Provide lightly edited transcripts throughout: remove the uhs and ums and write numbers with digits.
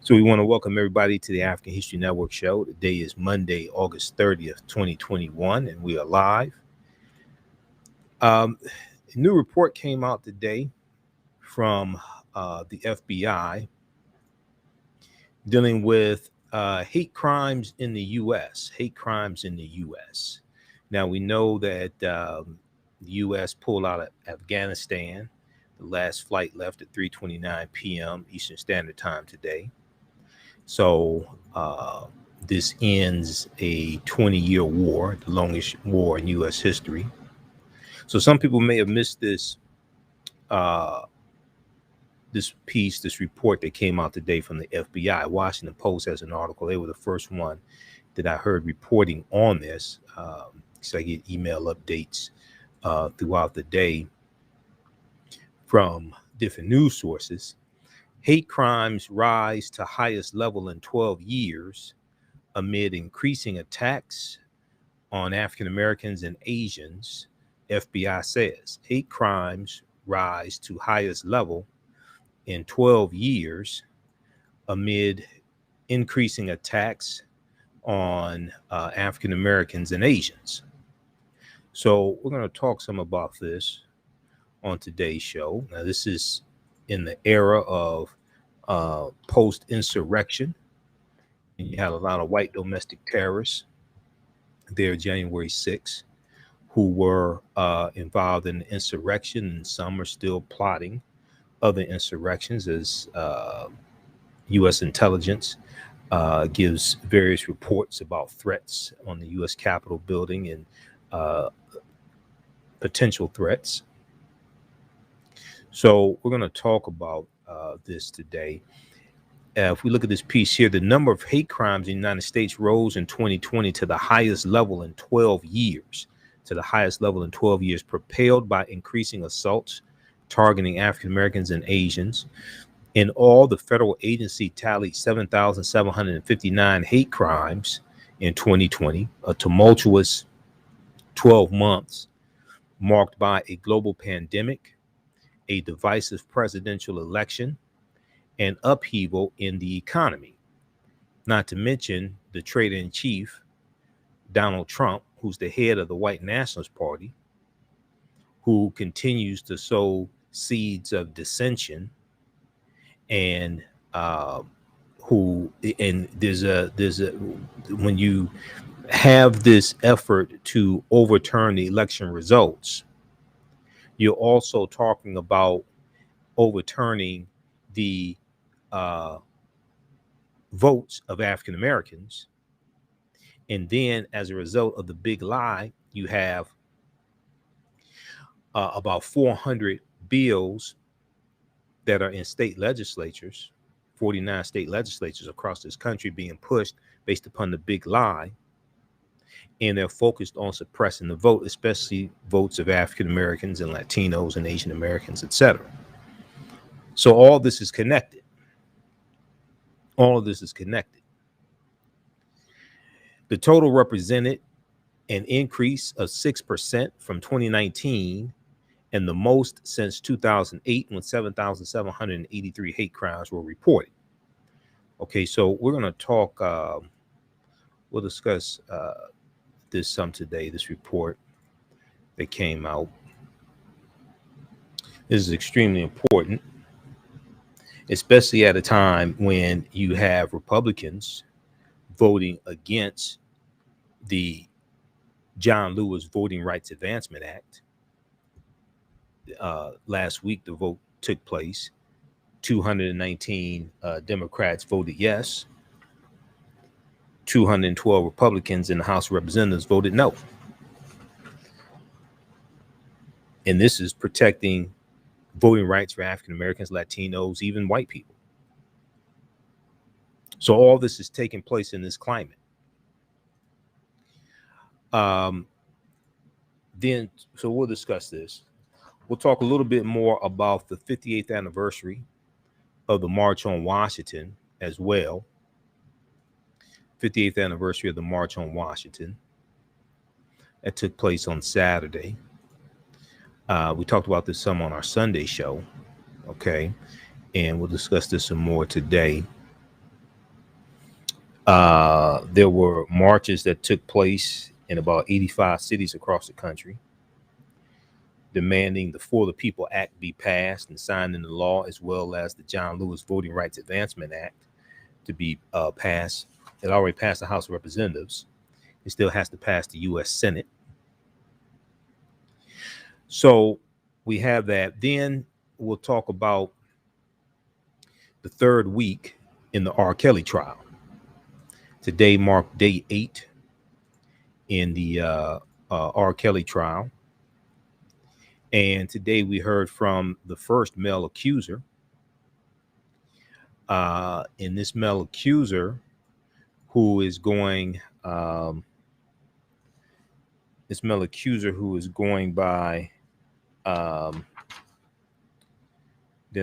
So we want to welcome everybody to the African History Network show. Today is Monday, August 30th, 2021, and we are live. A new report came out today from the FBI dealing with hate crimes in the U.S., Now, we know that the U.S. pulled out of Afghanistan. The last flight left at 3:29 p.m. Eastern Standard Time today. So this ends a 20-year war, the longest war in U.S. history. So some people may have missed this this report that came out today from the FBI. Washington Post has an article. They were the first one that I heard reporting on this. So I get email updates throughout the day from different news sources. Hate crimes rise to highest level in 12 years amid increasing attacks on African Americans and Asians, FBI says. Hate crimes rise to highest level in 12 years amid increasing attacks on African Americans and Asians. So we're going to talk some about this on today's show. Now, this is in the era of post-insurrection, and you had a lot of white domestic terrorists there January 6th who were involved in the insurrection, and some are still plotting other insurrections as U.S. intelligence gives various reports about threats on the U.S. Capitol building and potential threats. So we're going to talk about this today. If we look at this piece here, the number of hate crimes in the United States rose in 2020 to the highest level in 12 years, propelled by increasing assaults targeting African Americans and Asians. In all, the federal agency tallied 7,759 hate crimes in 2020, a tumultuous 12 months marked by a global pandemic, a divisive presidential election, and upheaval in the economy. Not to mention the traitor-in-chief, Donald Trump, who's the head of the White Nationalist Party, who continues to sow seeds of dissension, and when you have this effort to overturn the election results, you're also talking about overturning the votes of African Americans. And then as a result of the big lie, you have about 400 bills that are in state legislatures, 49 state legislatures across this country being pushed based upon the big lie. And they're focused on suppressing the vote, especially votes of African Americans and Latinos and Asian Americans, etc. So all this is connected. The total represented an increase of 6% from 2019 and the most since 2008, when 7,783 hate crimes were reported. Okay, so we're going to talk, we'll discuss this some today, this report that came out. This is extremely important, especially at a time when you have Republicans voting against the John Lewis Voting Rights Advancement Act. Last week, the vote took place. 219 Democrats voted yes. 212 Republicans in the House of Representatives voted no. And this is protecting voting rights for African Americans, Latinos, even white people. So all this is taking place in this climate. So we'll discuss this. We'll talk a little bit more about the 58th anniversary of the March on Washington as well. 58th anniversary of the March on Washington that took place on Saturday. We talked about this some on our Sunday show, okay? And we'll discuss this some more today. There were marches that took place in about 85 cities across the country, demanding the For the People Act be passed and signed into law, as well as the John Lewis Voting Rights Advancement Act to be passed. It already passed the House of Representatives. It still has to pass the U.S. Senate. So we have that. Then we'll talk about the third week in the R. Kelly trial. Today marked day 8 in the R. Kelly trial. And today we heard from the first male accuser. In this male accuser, who is going, by, they're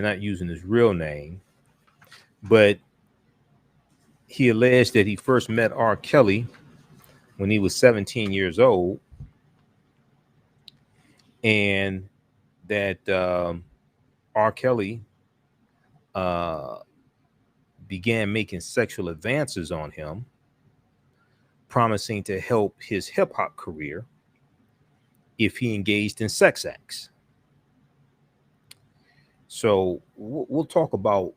not using his real name, but he alleged that he first met R. Kelly when he was 17 years old, and that R. Kelly began making sexual advances on him, promising to help his hip hop career if he engaged in sex acts. So we'll talk about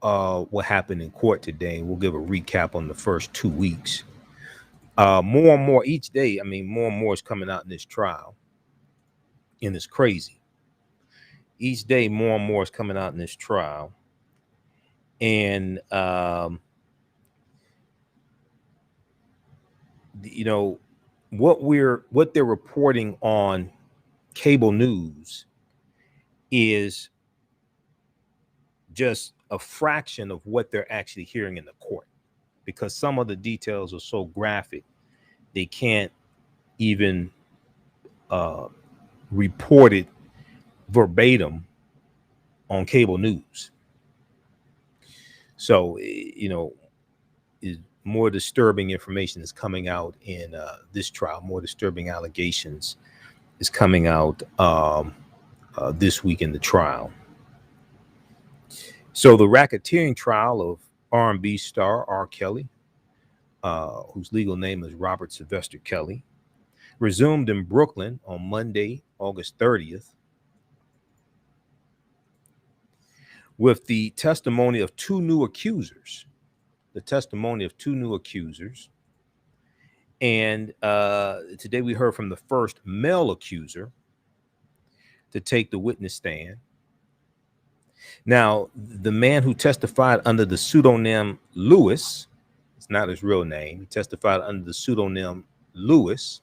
what happened in court today. We'll give a recap on the first 2 weeks. More and more each day. I mean, more and more is coming out in this trial, and it's crazy. Each day, more and more is coming out in this trial, and you know what they're reporting on cable news is just a fraction of what they're actually hearing in the court, because some of the details are so graphic they can't even report it verbatim on cable news. So more disturbing information is coming out in this trial. More disturbing allegations is coming out this week in the trial. So the racketeering trial of R&B star R. Kelly, whose legal name is Robert Sylvester Kelly, resumed in Brooklyn on Monday, August 30th, with the testimony of two new accusers. And today we heard from the first male accuser to take the witness stand. Now, the man who testified under the pseudonym Lewis, it's not his real name, he testified under the pseudonym Lewis,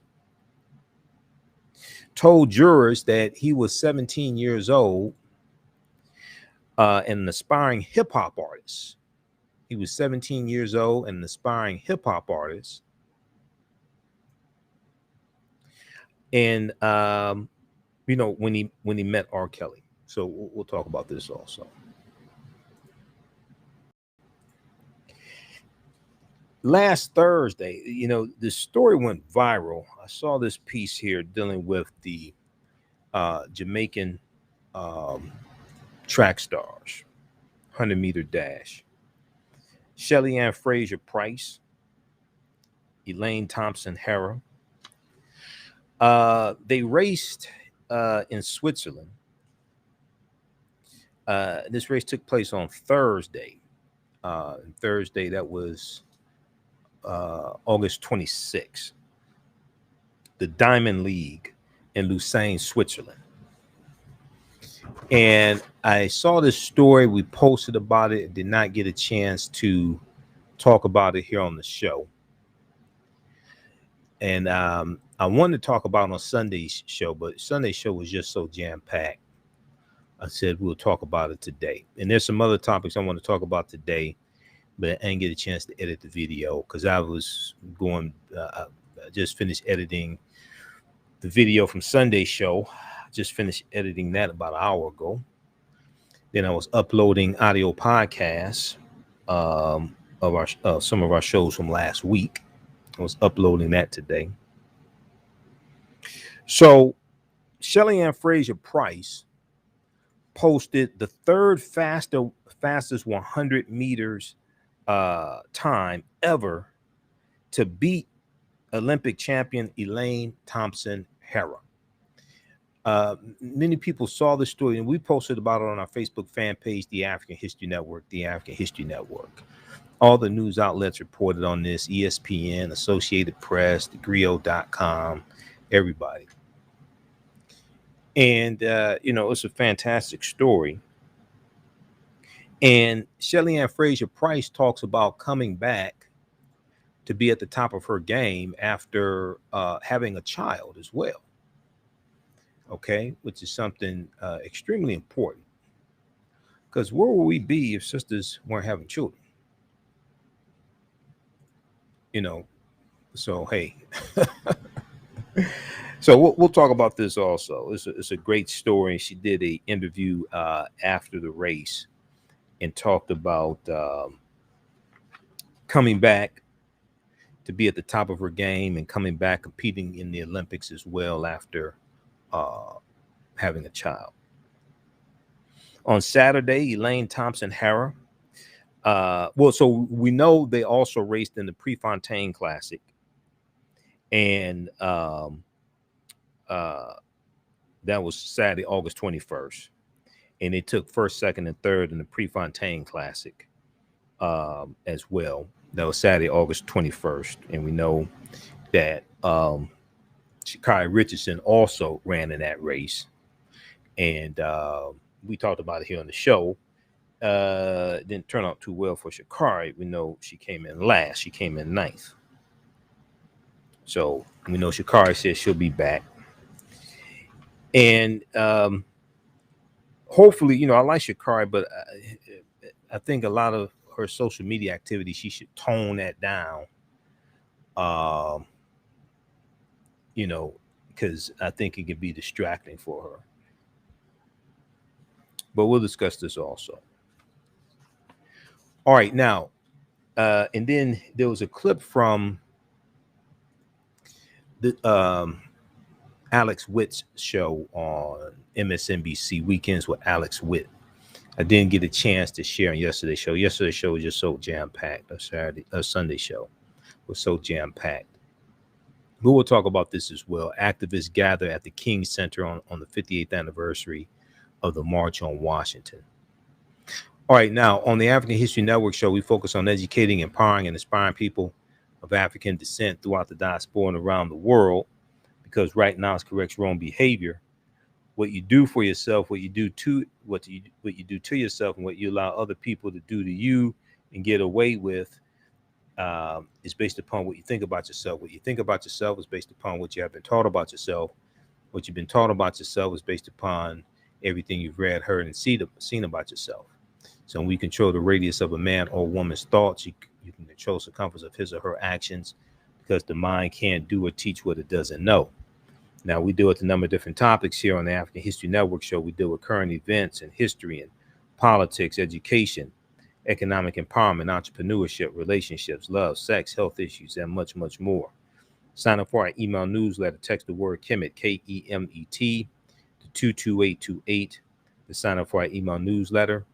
told jurors that he was 17 years old and an aspiring hip-hop artist. He was 17 years old and an aspiring hip-hop artist. And when he met R. Kelly. So we'll talk about this also. Last Thursday, the story went viral. I saw this piece here dealing with the Jamaican track stars, 100-meter dash. Shelly-Ann Fraser-Pryce, Elaine Thompson-Herah. They raced in Switzerland. This race took place on Thursday. That was August 26th. The Diamond League in Lucerne, Switzerland. And I saw this story. We posted about it. Did not get a chance to talk about it here on the show. And I wanted to talk about it on Sunday's show, but Sunday's show was just so jam-packed. I said we'll talk about it today. And there's some other topics I want to talk about today, but I didn't get a chance to edit the video because I was going, I just finished editing the video from Sunday's show. Just finished editing that about an hour ago. Then I was uploading audio podcasts of some of our shows from last week. I was uploading that today. So Shelly-Ann Fraser-Pryce posted the third fastest 100 meters time ever to beat Olympic champion Elaine Thompson-Herah. Many people saw the story, and we posted about it on our Facebook fan page, The African History Network, The African History Network. All the news outlets reported on this: ESPN, Associated Press, thegrio.com, everybody. And, it's a fantastic story. And Shelly-Ann Fraser-Pryce talks about coming back to be at the top of her game after having a child as well. Okay, which is something extremely important. Because where would we be if sisters weren't having children? So hey. So we'll talk about this also. It's a great story. She did an interview after the race and talked about coming back to be at the top of her game and coming back competing in the Olympics as well after having a child. On Saturday, Elaine Thompson-Herah. So we know they also raced in the Prefontaine Classic, and that was Saturday, August 21st, and they took first, second, and third in the Prefontaine Classic as well. That was Saturday, August 21st, and we know that Sha'Carri Richardson also ran in that race, and we talked about it here on the show. It didn't turn out too well for Sha'Carri. We know she came in last. She came in ninth. So we know Sha'Carri says she'll be back. And hopefully, I like Sha'Carri, but I think a lot of her social media activity, she should tone that down. Because I think it could be distracting for her. But we'll discuss this also. All right, now, and then there was a clip from the Alex Witt's show on MSNBC, Weekends with Alex Witt. I didn't get a chance to share on yesterday's show. Yesterday's show was just so jam-packed. Sunday show was so jam-packed. We will talk about this as well. Activists gather at the King Center on the 58th anniversary of the March on Washington. All right, now on the African History Network show, we focus on educating, empowering, and inspiring people of African descent throughout the diaspora and around the world, because right now it's corrects wrong behavior. What you do for yourself, what you do to yourself, and what you allow other people to do to you and get away with is based upon what you think about yourself. What you think about yourself is based upon what you have been taught about yourself. What you've been taught about yourself is based upon everything you've read, heard, and seen about yourself. So when we control the radius of a man or woman's thoughts, you can control the circumference of his or her actions, because the mind can't do or teach what it doesn't know. Now, we deal with a number of different topics here on the African History Network show. We deal with current events and history and politics, education, economic empowerment, entrepreneurship, relationships, love, sex, health issues, and much, much more. Sign up for our email newsletter. Text the word Kemet, K-E-M-E-T, to 22828 to sign up for our email newsletter.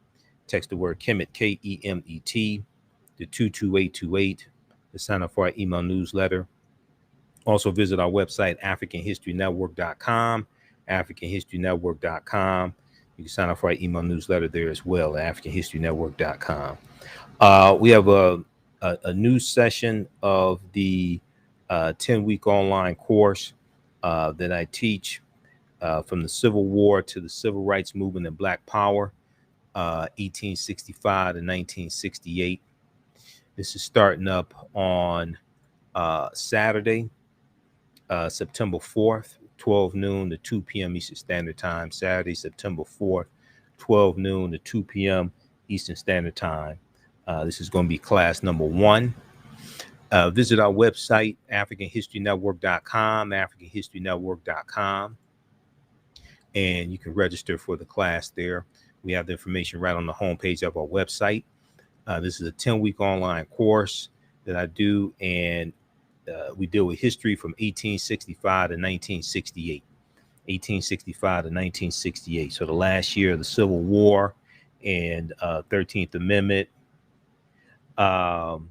Text the word Kemet, K-E-M-E-T, to 22828 to sign up for our email newsletter. Also visit our website, AfricanHistoryNetwork.com, AfricanHistoryNetwork.com. You can sign up for our email newsletter there as well, at AfricanHistoryNetwork.com. We have a new session of the 10-week online course that I teach from the Civil War to the Civil Rights Movement and Black Power, 1865 to 1968. This is starting up on Saturday, September 4th, 12 noon to 2 p.m. Eastern Standard Time. Saturday, September 4th, 12 noon to 2 p.m. Eastern Standard Time. This is going to be class number 1. Visit our website, AfricanHistoryNetwork.com, AfricanHistoryNetwork.com, and you can register for the class there. We have the information right on the homepage of our website. This is a 10-week online course that I do, and we deal with history from 1865 to 1968. 1865 to 1968. So the last year of the Civil War and 13th Amendment, Um,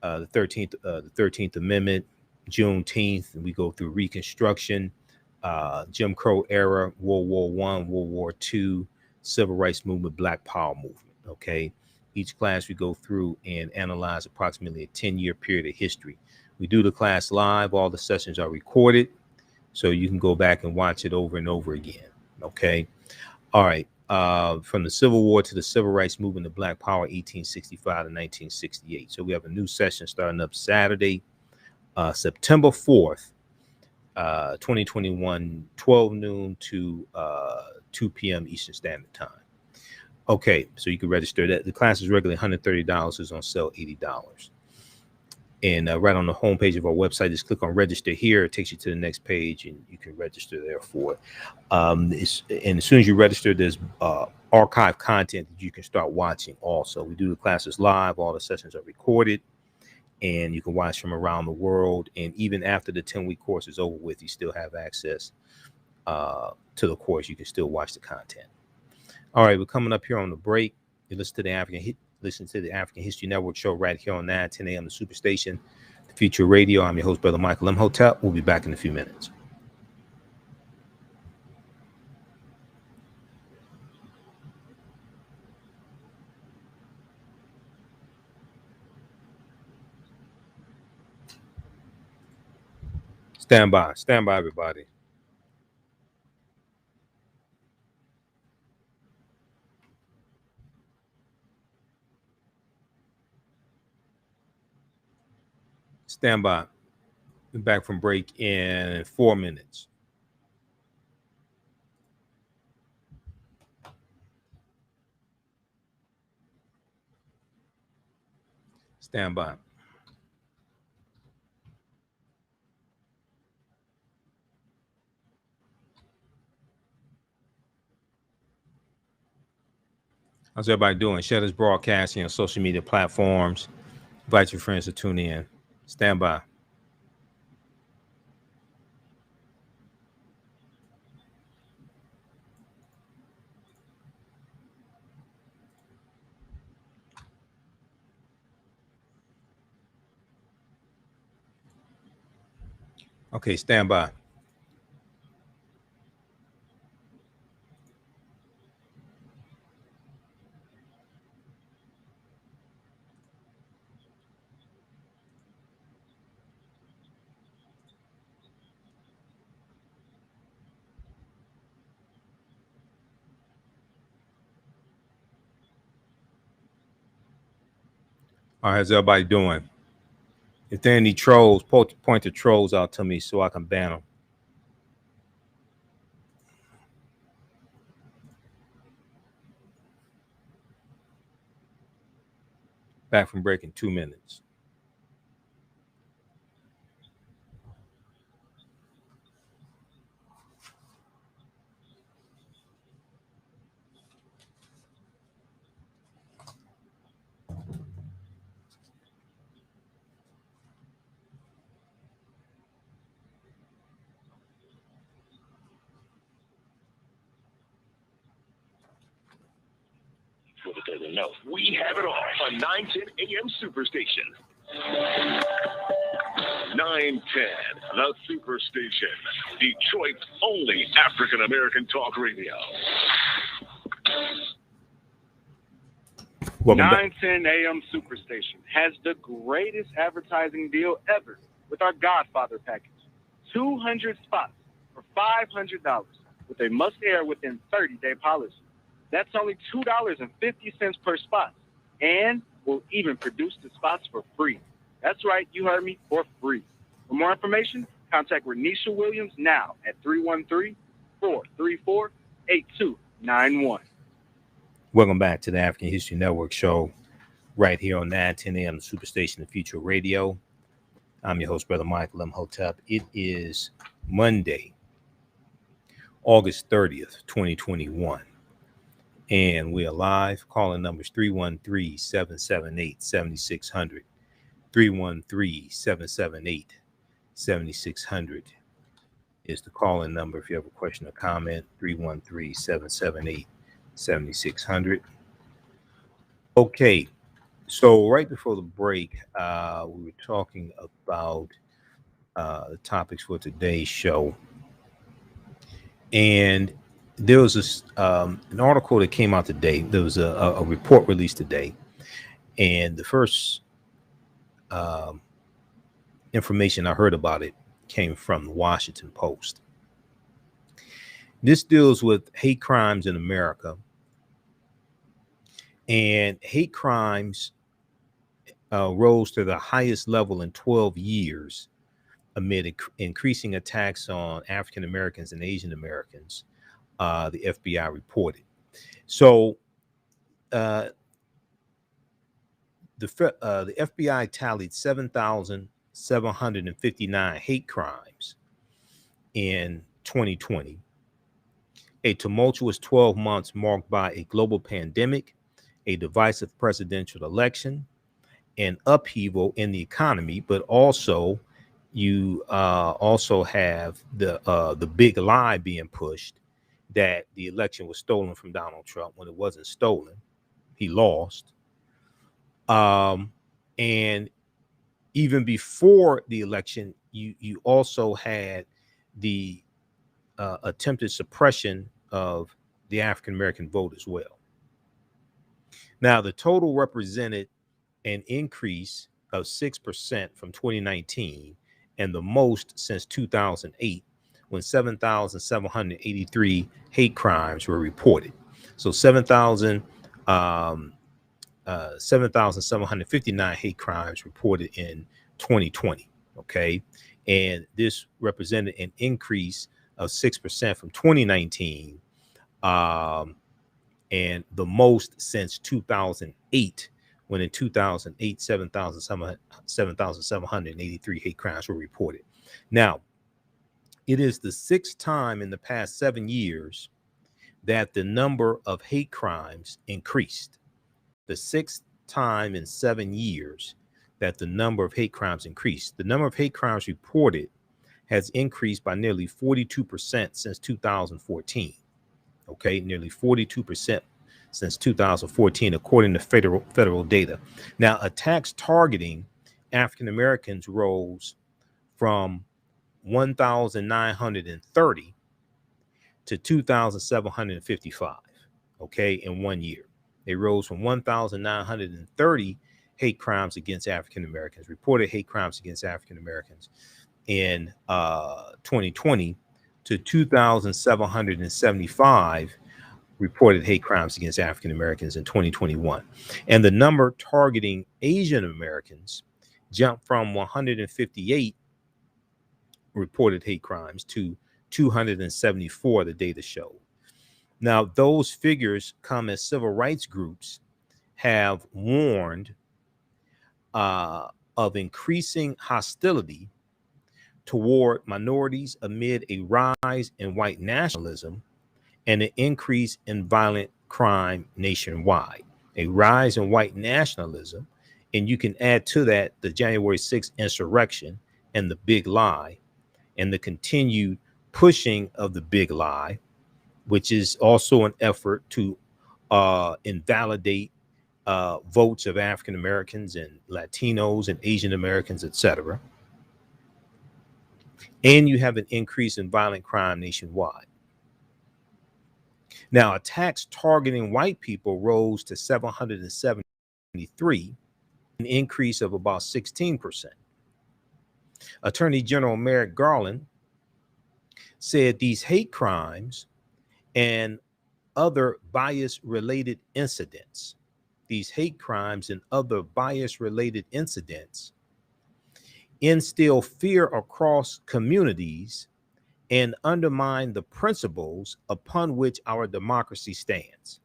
the 13th Amendment, Juneteenth, and we go through Reconstruction, Jim Crow era, World War I, World War II, Civil Rights Movement, Black Power Movement. Okay, each class we go through and analyze approximately a 10-year period of history. We do the class live. All the sessions are recorded, so you can go back and watch it over and over again. Okay, all right. From the Civil War to the Civil Rights Movement to Black Power, 1865 to 1968. So we have a new session starting up Saturday, September 4th, 2021, 12 noon to 2 p.m. Eastern Standard Time. Okay, so you can register. That the class is regularly $130, is on sale $80. And right on the homepage of our website, just click on register here. It takes you to the next page, and you can register there for it. And as soon as you register, there's archive content that you can start watching also. We do the classes live. All the sessions are recorded, and you can watch from around the world. And even after the 10-week course is over with, you still have access to the course. You can still watch the content. All right, we're coming up here on the break. You listen to the African History Network show right here on 9:10 a.m. the Superstation, the Future Radio. I'm your host, Brother Michael Imhotep. We'll be back in a few minutes. Stand by, everybody. Stand by. We're back from break in 4 minutes. Stand by. How's everybody doing? Share this broadcasting on social media platforms. Invite your friends to tune in. Stand by. Okay, stand by. All right, how's everybody doing? If there are any trolls, point the trolls out to me so I can ban them. Back from break in 2 minutes. No, we have it all on 910 AM Superstation. 910, the Superstation, Detroit's only African-American talk radio. 910 AM Superstation has the greatest advertising deal ever with our Godfather package. 200 spots for $500 with a must-air within 30-day policy. That's only $2.50 per spot, and we'll even produce the spots for free. That's right, you heard me, for free. For more information, contact Renisha Williams now at 313-434-8291. Welcome back to the African History Network show right here on 910 AM the Superstation, the Future Radio. I'm your host, Brother Michael Imhotep. It is Monday, August 30th, 2021. And we are live. Calling numbers 313-778-7600. 313-778-7600 is the calling number if you have a question or comment. 313-778-7600. Okay. So right before the break, we were talking about the topics for today's show, and there was an article that came out today. There was a report released today, and the first um, information I heard about it came from the Washington Post. This deals with hate crimes in America, and hate crimes rose to the highest level in 12 years amid increasing attacks on African Americans and Asian Americans, the FBI reported. So uh, the FBI tallied 7,759 hate crimes in 2020, a tumultuous 12 months marked by a global pandemic, a divisive presidential election, an upheaval in the economy, but also you also have the big lie being pushed that the election was stolen from Donald Trump when it wasn't stolen. He lost. And even before the election, you also had the attempted suppression of the African American vote as well. Now, the total represented an increase of 6% from 2019 and the most since 2008, when 7,783 hate crimes were reported. So 7,759 hate crimes reported in 2020. Okay. And this represented an increase of 6% from 2019, and the most since 2008, when in 2008, 7,783 hate crimes were reported. Now, it is the sixth time in the past 7 years that the number of hate crimes increased. The sixth time in 7 years that the number of hate crimes increased. The number of hate crimes reported has increased by nearly 42% since 2014. Okay, nearly 42% since 2014, according to federal data. Now, attacks targeting African Americans rose from 1,930 to 2,755. Okay, in 1 year, they rose from 1,930 hate crimes against African Americans, reported hate crimes against African Americans in 2020, to 2,775 reported hate crimes against African Americans in 2021. And the number targeting Asian Americans jumped from 158 reported hate crimes to 274, the data showed. Now, those figures come as civil rights groups have warned of increasing hostility toward minorities amid a rise in white nationalism and an increase in violent crime nationwide. A rise in white nationalism, and you can add to that the January 6th insurrection and the big lie, and the continued pushing of the big lie, which is also an effort to invalidate votes of African Americans and Latinos and Asian Americans, etc. And you have an increase in violent crime nationwide. Now, attacks targeting white people rose to 773, an increase of about 16%. Attorney General Merrick Garland said these hate crimes and other bias-related incidents, instill fear across communities and undermine the principles upon which our democracy stands.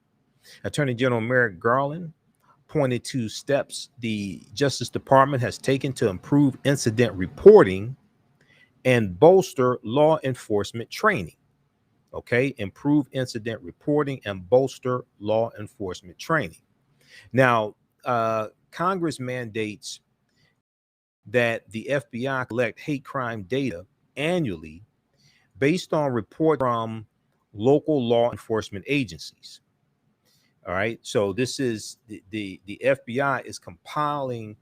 Attorney General Merrick Garland pointed to steps the Justice Department has taken to improve incident reporting and bolster law enforcement training. Okay, improve incident reporting and bolster law enforcement training. Now, Congress mandates that the FBI collect hate crime data annually based on reports from local law enforcement agencies. All right. So this is the FBI is compiling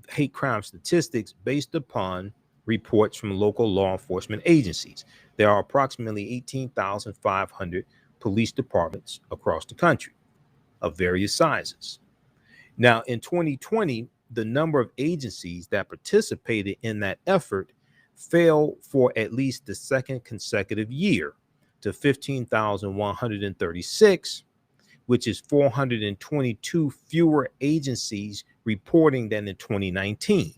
hate crime statistics based upon reports from local law enforcement agencies. There are approximately 18,500 police departments across the country of various sizes. Now, in 2020, the number of agencies that participated in that effort fell for at least the second consecutive year to 15,136, which is 422 fewer agencies reporting than in 2019.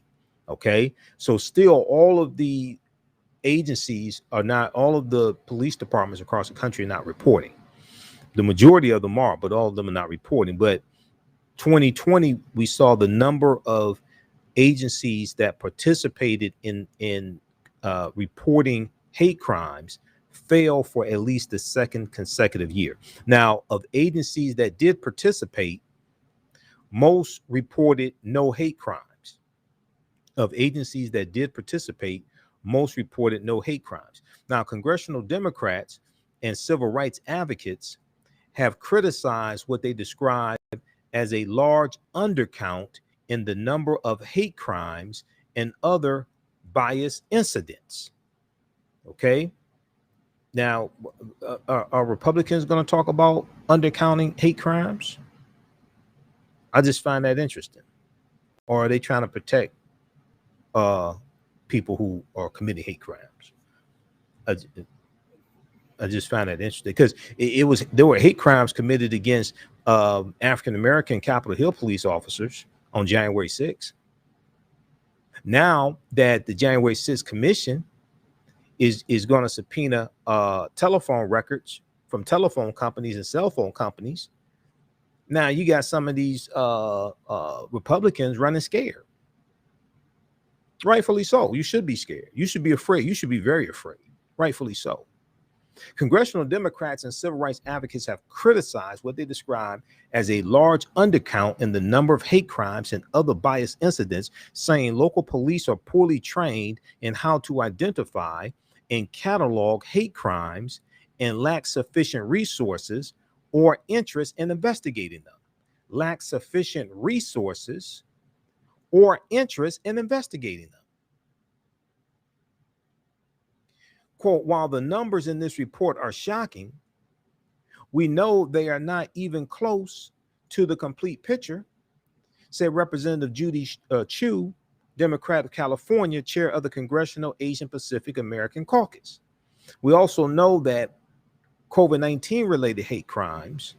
Okay, so still all of the agencies are not, all of the police departments across the country are not reporting. The majority of them are, but all of them are not reporting. But 2020, we saw the number of agencies that participated in reporting hate crimes fail for at least the second consecutive year. Now, of agencies that did participate, most reported no hate crimes. Of agencies that did participate, most reported no hate crimes. Now, congressional Democrats and civil rights advocates have criticized what they describe as a large undercount in the number of hate crimes and other bias incidents. Okay. Now, are Republicans going to talk about undercounting hate crimes? I just find that interesting. Or are they trying to protect people who are committing hate crimes? I just find that interesting because there were hate crimes committed against African American Capitol Hill police officers on January 6th. Now that the January 6th Commission is going to subpoena telephone records from telephone companies and cell phone companies, now you got some of these Republicans running scared. Rightfully so. You should be scared. You should be afraid. You should be very afraid. Rightfully so. Congressional Democrats and civil rights advocates have criticized what they describe as a large undercount in the number of hate crimes and other bias incidents, saying local police are poorly trained in how to identify and catalog hate crimes and lack sufficient resources or interest in investigating them. Lack sufficient resources or interest in investigating them. Quote, while the numbers in this report are shocking, we know they are not even close to the complete picture, said Representative Judy Chu, Democrat of California, chair of the Congressional Asian Pacific American Caucus. We also know that COVID-19 related hate crimes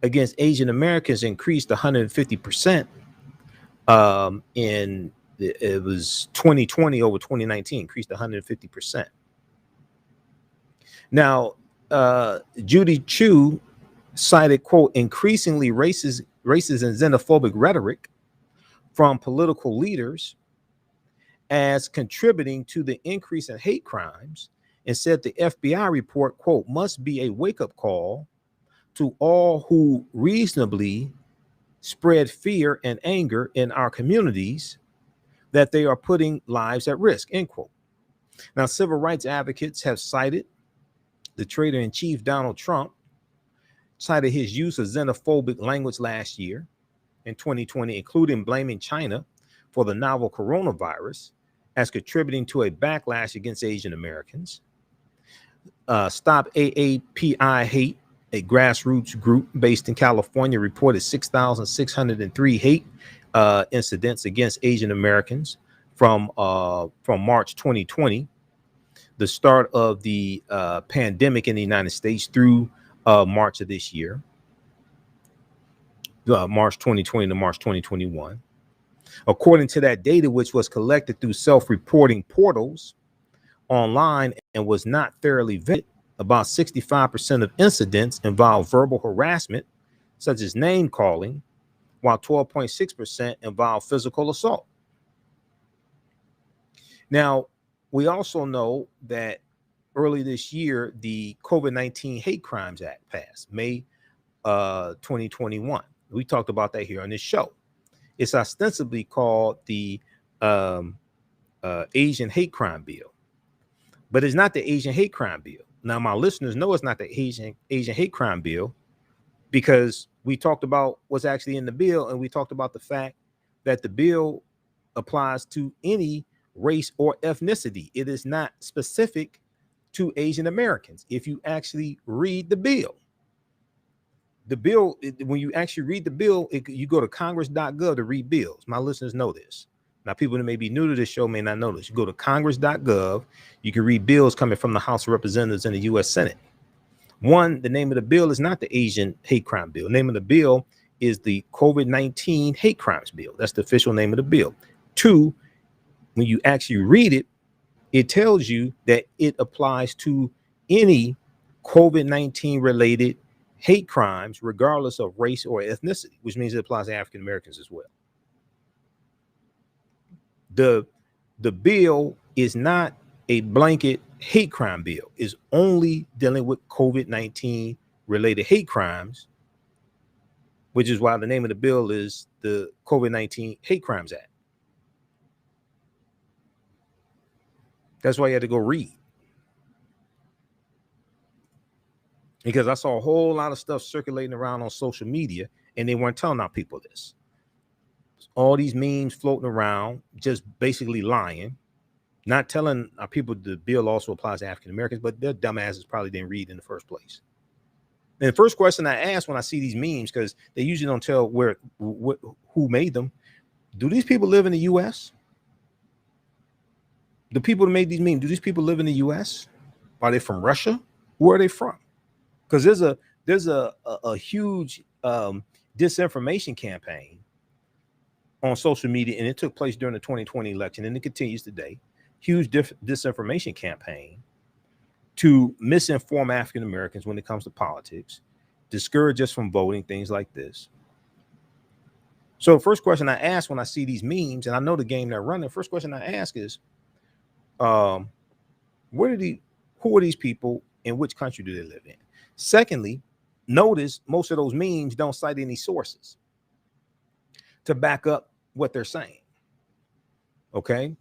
against Asian Americans increased 150% it was 2020 over 2019, increased 150%. Now, Judy Chu cited, quote, increasingly racist and xenophobic rhetoric from political leaders as contributing to the increase in hate crimes, and said the FBI report, quote, must be a wake-up call to all who reasonably spread fear and anger in our communities that they are putting lives at risk, end quote. Now, civil rights advocates have cited the traitor-in-chief Donald Trump, cited his use of xenophobic language last year in 2020, including blaming China for the novel coronavirus as contributing to a backlash against Asian Americans. Stop AAPI Hate, a grassroots group based in California, reported 6,603 hate incidents against Asian Americans from March 2020, the start of the pandemic in the United States, through March of this year, March 2020 to March 2021. According to that data, which was collected through self-reporting portals online and was not thoroughly vetted, about 65% of incidents involve verbal harassment, such as name calling, while 12.6% involve physical assault. Now, we also know that early this year, the COVID-19 Hate Crimes Act passed, May 2021. We talked about that here on this show. It's ostensibly called the Asian Hate Crime Bill, but it's not the Asian Hate Crime Bill. Now, my listeners know it's not the Asian Hate Crime Bill because we talked about what's actually in the bill, and we talked about the fact that the bill applies to any race or ethnicity. It is not specific to Asian Americans. If you actually read the bill, when you actually read the bill, you go to congress.gov to read bills. My listeners know this. Now, people that may be new to this show may not know this. You go to congress.gov, you can read bills coming from the House of Representatives and the U.S. Senate. One, the name of the bill is not the Asian hate crime bill. The name of the bill is the COVID-19 hate crimes bill. That's the official name of the bill. Two, when you actually read it, it tells you that it applies to any COVID-19 related hate crimes, regardless of race or ethnicity, which means it applies to African Americans as well. The bill is not a blanket hate crime bill. It's only dealing with COVID-19 related hate crimes, which is why the name of the bill is the COVID-19 Hate Crimes Act. That's why you had to go read. Because I saw a whole lot of stuff circulating around on social media, and they weren't telling our people this. All these memes floating around, just basically lying, not telling our people the bill also applies to African Americans, but their dumbasses probably didn't read in the first place. And the first question I ask when I see these memes, because they usually don't tell who made them, do these people live in the U.S.? The people that made these memes, do these people live in the U.S.? Are they from Russia? Where are they from? Because there's a huge disinformation campaign on social media, and it took place during the 2020 election, and it continues today. Huge disinformation campaign to misinform African Americans when it comes to politics, discourage us from voting, things like this. So the first question I ask when I see these memes, and I know the game they're running, first question I ask is, who are these people and which country do they live in? Secondly, notice most of those memes don't cite any sources to back up what they're saying. Okay?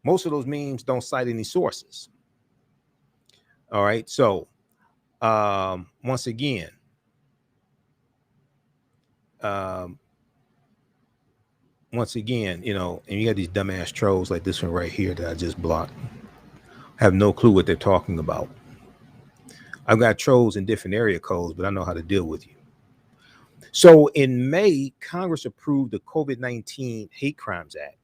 Most of those memes don't cite any sources. All right. So once again, you know, and you got these dumbass trolls like this one right here that I just blocked. Have no clue what they're talking about. I've got trolls in different area codes, but I know how to deal with you. So in May, Congress approved the COVID-19 Hate Crimes Act,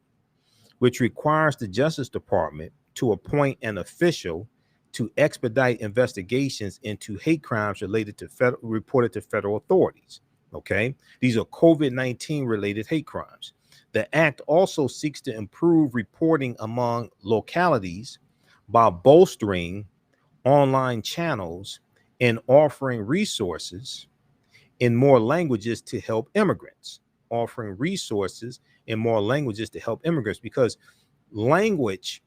which requires the Justice Department to appoint an official to expedite investigations into hate crimes related to reported to federal authorities. Okay, these are COVID-19 related hate crimes. The act also seeks to improve reporting among localities by bolstering online channels and offering resources in more languages to help immigrants. Offering resources in more languages to help immigrants, because language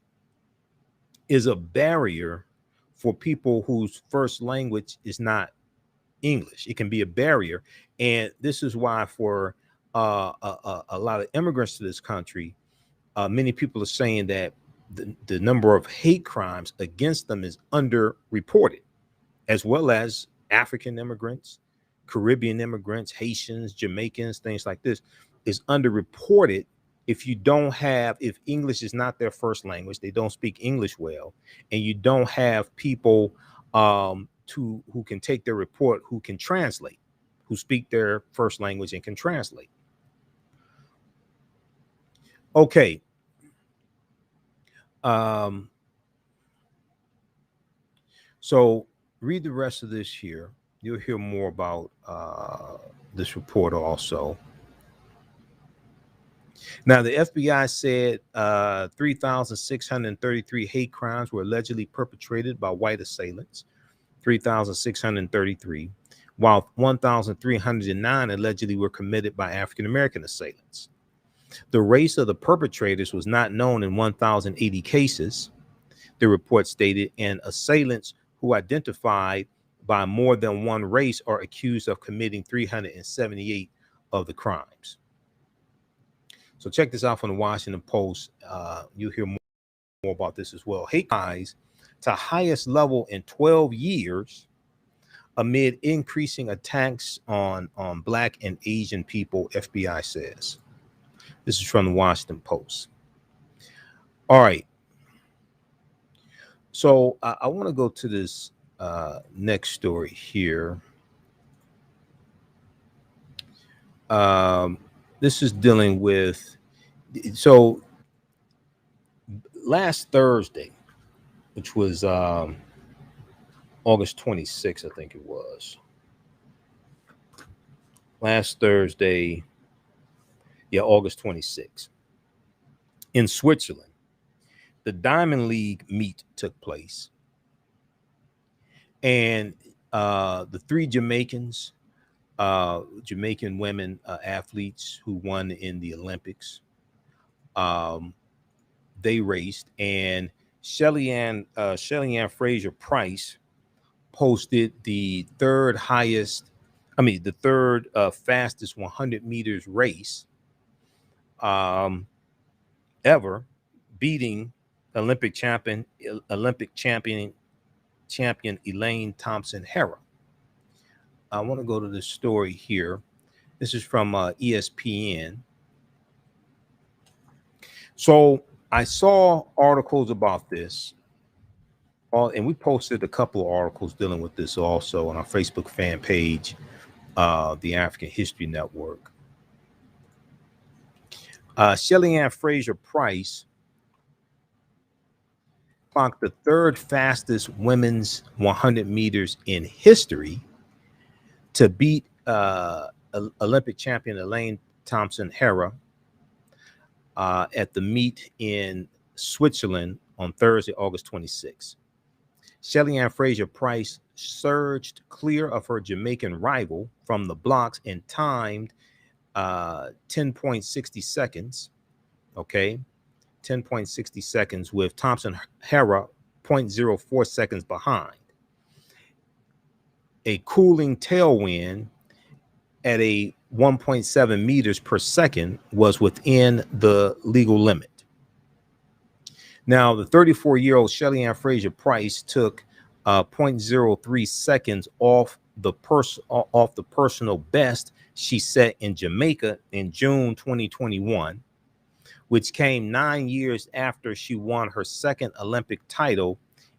is a barrier for people whose first language is not English. It can be a barrier. And this is why for a lot of immigrants to this country, many people are saying that the number of hate crimes against them is underreported, as well as African immigrants, Caribbean immigrants, Haitians, Jamaicans, things like this is underreported. If English is not their first language, they don't speak English well, and you don't have people who can take their report, who can translate, who speak their first language and can translate. Okay. So read the rest of this here. You'll hear more about this report also. Now, the FBI said 3,633 hate crimes were allegedly perpetrated by white assailants, 3,633, while 1,309 allegedly were committed by African-American assailants. The race of the perpetrators was not known in 1,080 cases, the report stated, and assailants who identified by more than one race are accused of committing 378 of the crimes. So check this out from the Washington Post. You'll hear more about this as well. Hate crimes to highest level in 12 years, amid increasing attacks on Black and Asian people, FBI says. This is from the Washington Post. All right. So I want to go to this next story here. This is dealing with, so last Thursday, which was August 26th, I think it was. Last Thursday, August 26th. In Switzerland, the Diamond League meet took place. And the three Jamaican women athletes who won in the Olympics, they raced, and Shelly-Ann Fraser-Pryce posted the third fastest 100 meters race ever, beating Olympic champion Elaine Thompson-Herah. I want to go to this story here. This is from ESPN. So I saw articles about this, and we posted a couple of articles dealing with this also on our Facebook fan page, the African History Network. Shelly-Ann Fraser-Pryce clocked the third fastest women's 100 meters in history to beat Olympic champion Elaine Thompson-Herah at the meet in Switzerland on Thursday, August 26. Shelly-Ann Fraser-Pryce surged clear of her Jamaican rival from the blocks and timed 10.60 seconds. Okay, 10.60 seconds, with Thompson-Herah 0.04 seconds behind. A cooling tailwind at a 1.7 meters per second was within the legal limit. Now, the 34-year-old Shelly-Ann Fraser-Pryce took 0.03 seconds off the personal best she set in Jamaica in June 2021, which came 9 years after she won her second Olympic title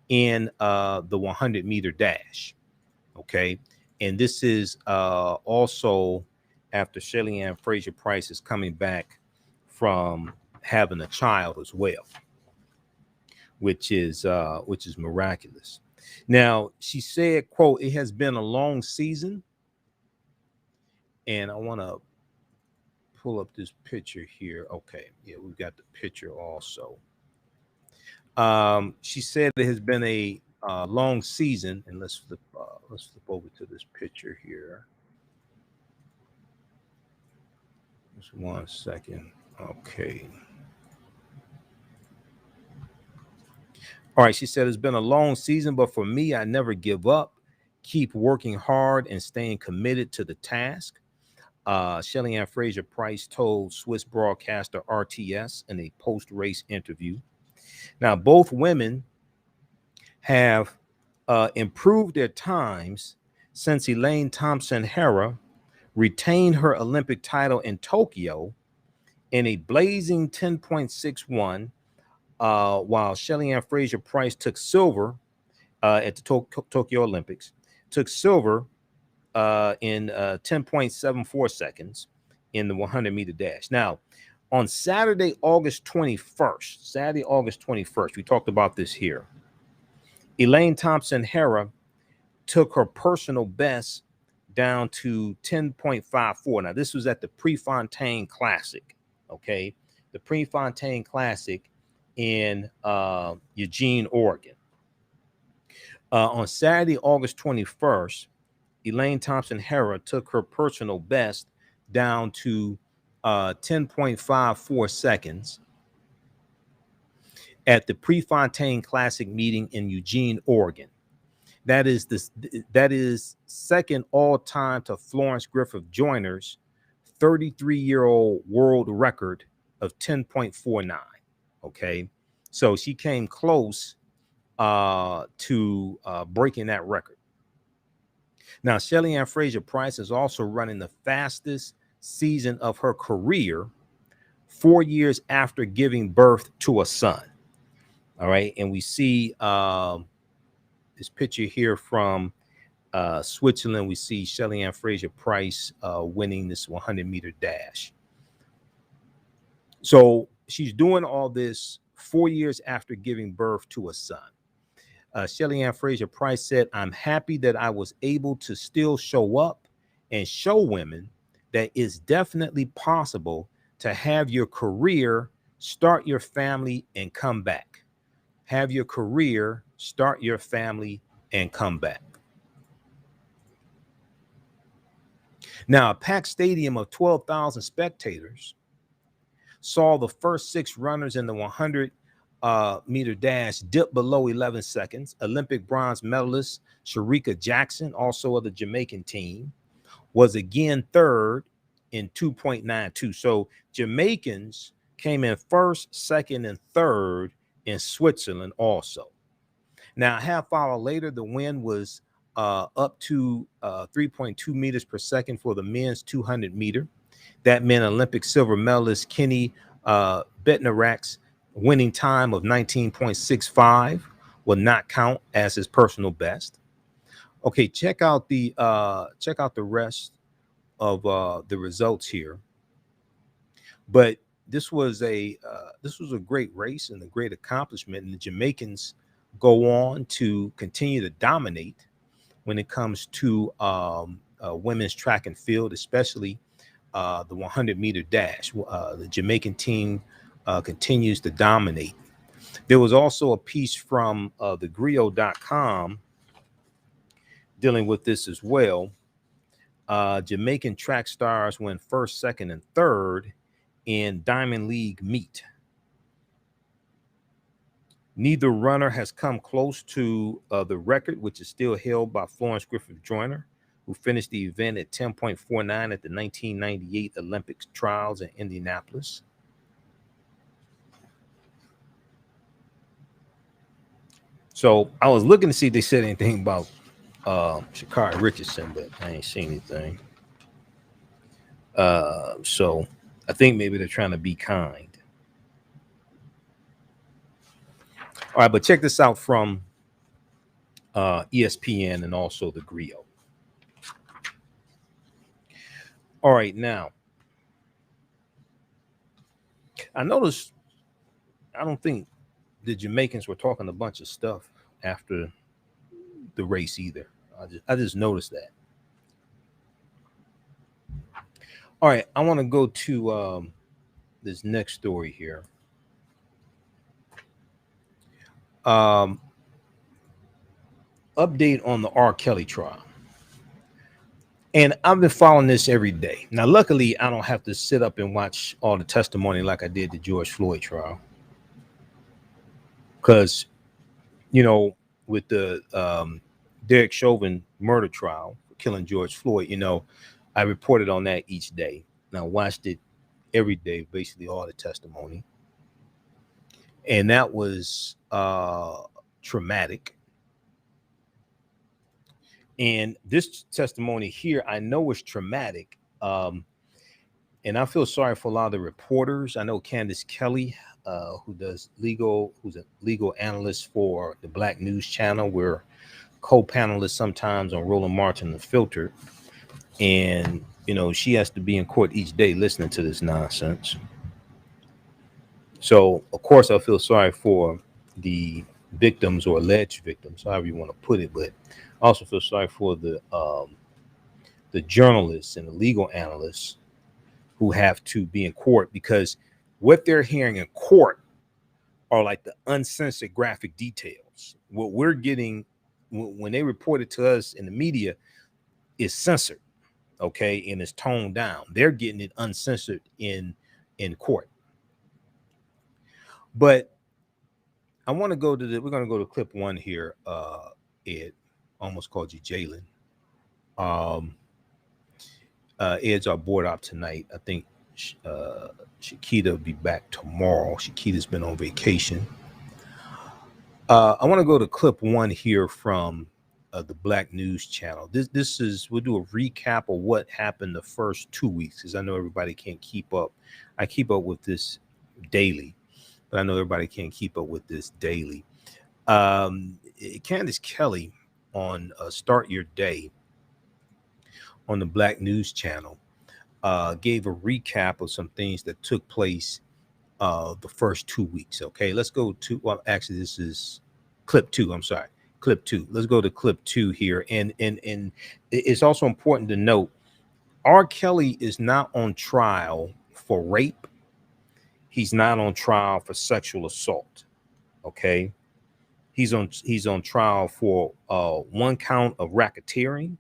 in the 100-meter dash. Okay, and this is also after Shelly-Ann Fraser-Pryce is coming back from having a child as well, which is miraculous. Now, she said, quote, "It has been a long season," and I want to pull up this picture here. Okay, yeah, we've got the picture also. She said it has been a long season, and let's flip over to this picture here. Just 1 second. Okay. All right, she said it's been a long season, but for me, I never give up. Keep working hard and staying committed to the task. Shelly-Ann Fraser-Pryce told Swiss broadcaster RTS in a post-race interview. Now, both women have improved their times since Elaine Thompson-Herah retained her Olympic title in Tokyo in a blazing 10.61, while Shelly-Ann Fraser-Pryce took silver at the Tokyo Olympics, took silver in 10.74 seconds in the 100-meter dash. Now, on Saturday, August 21st, we talked about this here. Elaine Thompson-Herah took her personal best down to 10.54. Now, this was at the Prefontaine Classic, okay? The Prefontaine Classic in Eugene, Oregon. On Saturday, August 21st, Elaine Thompson-Herah took her personal best down to 10.54 seconds at the Prefontaine Classic meeting in Eugene, Oregon. That is second all time to Florence Griffith Joyner's 33-year-old world record of 10.49. Okay, so she came close to breaking that record. Now, Shelly-Ann Fraser-Pryce is also running the fastest season of her career 4 years after giving birth to a son. All right. And we see this picture here from Switzerland. We see Shelly-Ann Fraser-Pryce winning this 100-meter dash. So she's doing all this 4 years after giving birth to a son. Shelly-Ann Fraser-Pryce said, "I'm happy that I was able to still show up and show women that it's definitely possible to have your career, start your family, and come back. Have your career, start your family, and come back." Now, a packed stadium of 12,000 spectators saw the first 6 runners in the 100-meter dash dip below 11 seconds. Olympic bronze medalist Shericka Jackson, also of the Jamaican team, was again third in 2.92. So Jamaicans came in first, second, and third in Switzerland also. Now, a half hour later, the wind was up to 3.2 meters per second for the men's 200-meter. That meant Olympic silver medalist Kenny Bednarak's winning time of 19.65 will not count as his personal best. Okay, check out the rest of the results here. But this was a great race and a great accomplishment, and the Jamaicans go on to continue to dominate when it comes to women's track and field, especially the 100-meter dash. The Jamaican team continues to dominate. There was also a piece from thegrio.com dealing with this as well. Jamaican track stars went first, second, and third in Diamond League meet. Neither runner has come close to the record, which is still held by Florence Griffith Joyner, who finished the event at 10.49 at the 1998 Olympic trials in Indianapolis. So I was looking to see if they said anything about Sha'Carri Richardson, but I ain't seen anything. So I think maybe they're trying to be kind. All right, but check this out from ESPN and also the Griot. All right, now I noticed I don't think the Jamaicans were talking a bunch of stuff after the race either. I just noticed that. All right, I want to go to this next story here. Update on the R. Kelly trial. And I've been following this every day. Now, luckily, I don't have to sit up and watch all the testimony like I did the George Floyd trial. Because, you know, with the Derek Chauvin murder trial for killing George Floyd, you know, I reported on that each day. And I watched it every day, basically all the testimony. And that was traumatic. And this testimony here, I know is traumatic. And I feel sorry for a lot of the reporters. I know Candace Kelly, who's a legal analyst for the Black News Channel. We're co-panelists sometimes on Roland Martin Unfiltered. And, you know, she has to be in court each day listening to this nonsense. So, of course, I feel sorry for the victims or alleged victims, however you want to put it, but I also feel sorry for the journalists and the legal analysts who have to be in court, because what they're hearing in court are like the uncensored graphic details. What we're getting when they report it to us in the media is censored, okay, and it's toned down. They're getting it uncensored in court. But I want to go to we're going to go to clip one here. Ed, almost called you Jalen. Ed's our board op tonight. I think Shakita will be back tomorrow. Shakita's been on vacation. I want to go to clip one here from the Black News Channel. This is, we'll do a recap of what happened the first 2 weeks, because I know everybody can't keep up. I keep up with this daily, but I know everybody can't keep up with this daily. Candace Kelly on Start Your Day on the Black News Channel gave a recap of some things that took place the first 2 weeks. Okay, let's go to, well, actually, this is clip 2. I'm sorry, clip 2. Let's go to clip 2 here. And it's also important to note, R. Kelly is not on trial for rape. He's not on trial for sexual assault. Okay, he's on trial for 1 count of racketeering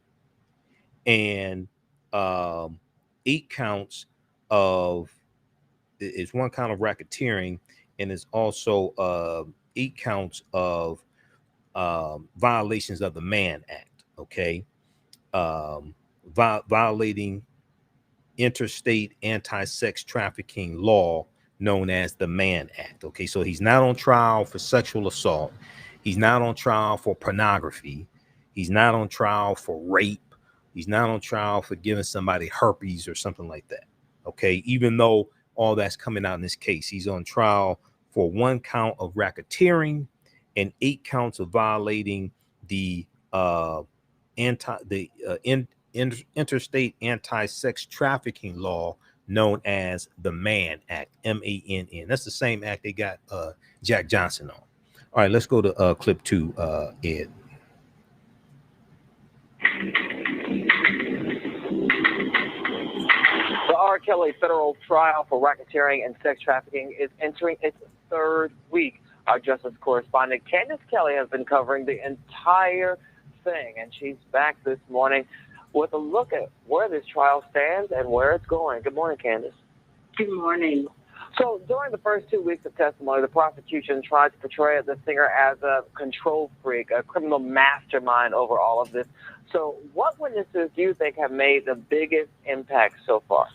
and 8 counts of, it's 1 count of racketeering, and it's also 8 counts of violations of the Mann Act. Okay, violating interstate anti-sex trafficking law known as the Mann Act. Okay, so he's not on trial for sexual assault. He's not on trial for pornography. He's not on trial for rape. He's not on trial for giving somebody herpes or something like that. Okay, even though all that's coming out in this case, he's on trial for 1 count of racketeering and 8 counts of violating the interstate anti-sex trafficking law known as the Mann Act, M-A-N-N. That's the same act they got Jack Johnson on. All right, let's go to clip 2, Ed. The R. Kelly federal trial for racketeering and sex trafficking is entering its 3rd week. Our justice correspondent Candace Kelly has been covering the entire thing, and she's back this morning with a look at where this trial stands and where it's going. Good morning, Candace. Good morning. So during the first 2 weeks of testimony, the prosecution tried to portray the singer as a control freak, a criminal mastermind over all of this. So what witnesses do you think have made the biggest impact so far?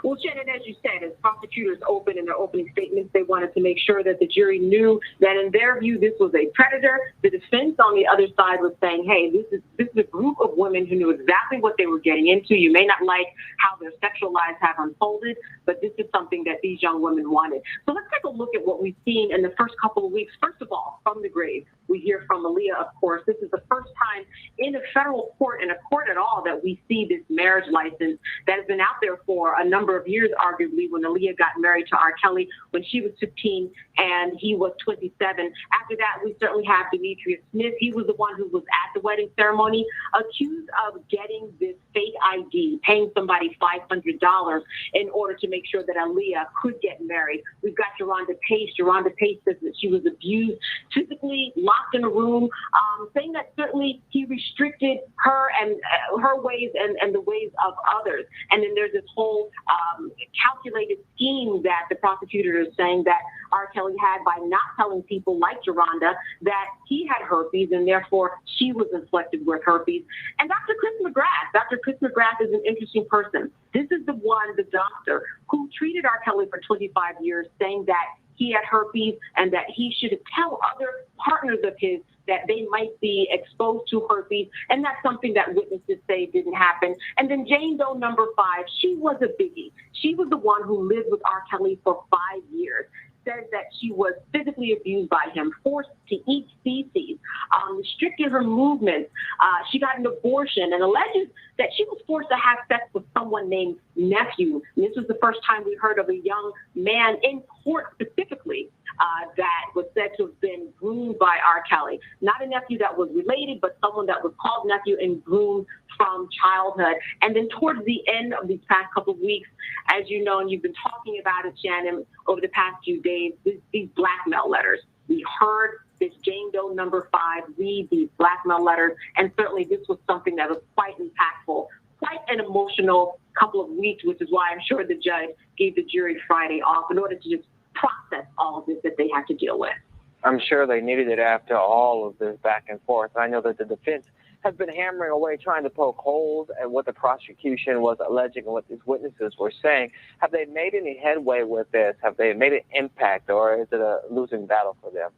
Well, Shannon, as you said, as prosecutors opened in their opening statements, they wanted to make sure that the jury knew that in their view, this was a predator. The defense on the other side was saying, hey, this is a group of women who knew exactly what they were getting into. You may not like how their sexual lives have unfolded, but this is something that these young women wanted. So let's take a look at what we've seen in the first couple of weeks. First of all, from the grave, we hear from Aaliyah, of course. This is the first time in a federal court, in a court at all, that we see this marriage license that has been out there for a number of years, arguably, when Aaliyah got married to R. Kelly when she was 15 and he was 27. After that, we certainly have Demetrius Smith. He was the one who was at the wedding ceremony, accused of getting this fake ID, paying somebody $500 in order to make sure that Aaliyah could get married. We've got Joronda Pace. Joronda Pace says that she was abused, physically locked in a room, saying that certainly he restricted her and her ways and the ways of others. And then there's this whole calculated scheme that the prosecutor is saying that R. Kelly had by not telling people like Joronda that he had herpes and therefore she was inflicted with herpes. And Dr. Chris McGrath is an interesting person. This is the one, the doctor, who treated R. Kelly for 25 years, saying that he had herpes and that he should tell other partners of his that they might be exposed to herpes, and that's something that witnesses say didn't happen. And then Jane Doe number 5, she was a biggie. She was the one who lived with R. Kelly for 5 years. Says that she was physically abused by him, forced to eat feces, restricted her movements. She got an abortion and alleges that she was forced to have sex with someone named Nephew. And this was the first time we heard of a young man in court specifically that was said to have been groomed by R. Kelly. Not a nephew that was related, but someone that was called nephew and groomed from childhood. And then towards the end of these past couple of weeks, as you know, and you've been talking about it, Shannon, over the past few days, these blackmail letters. We heard this Jane Doe number 5 read these blackmail letters, and certainly this was something that was quite impactful, quite an emotional couple of weeks, which is why I'm sure the judge gave the jury Friday off in order to just process all of this that they had to deal with. I'm sure they needed it after all of this back and forth. I know that the defense has been hammering away trying to poke holes at what the prosecution was alleging and what these witnesses were saying. Have they made any headway with this? Have they made an impact, or is it a losing battle for them?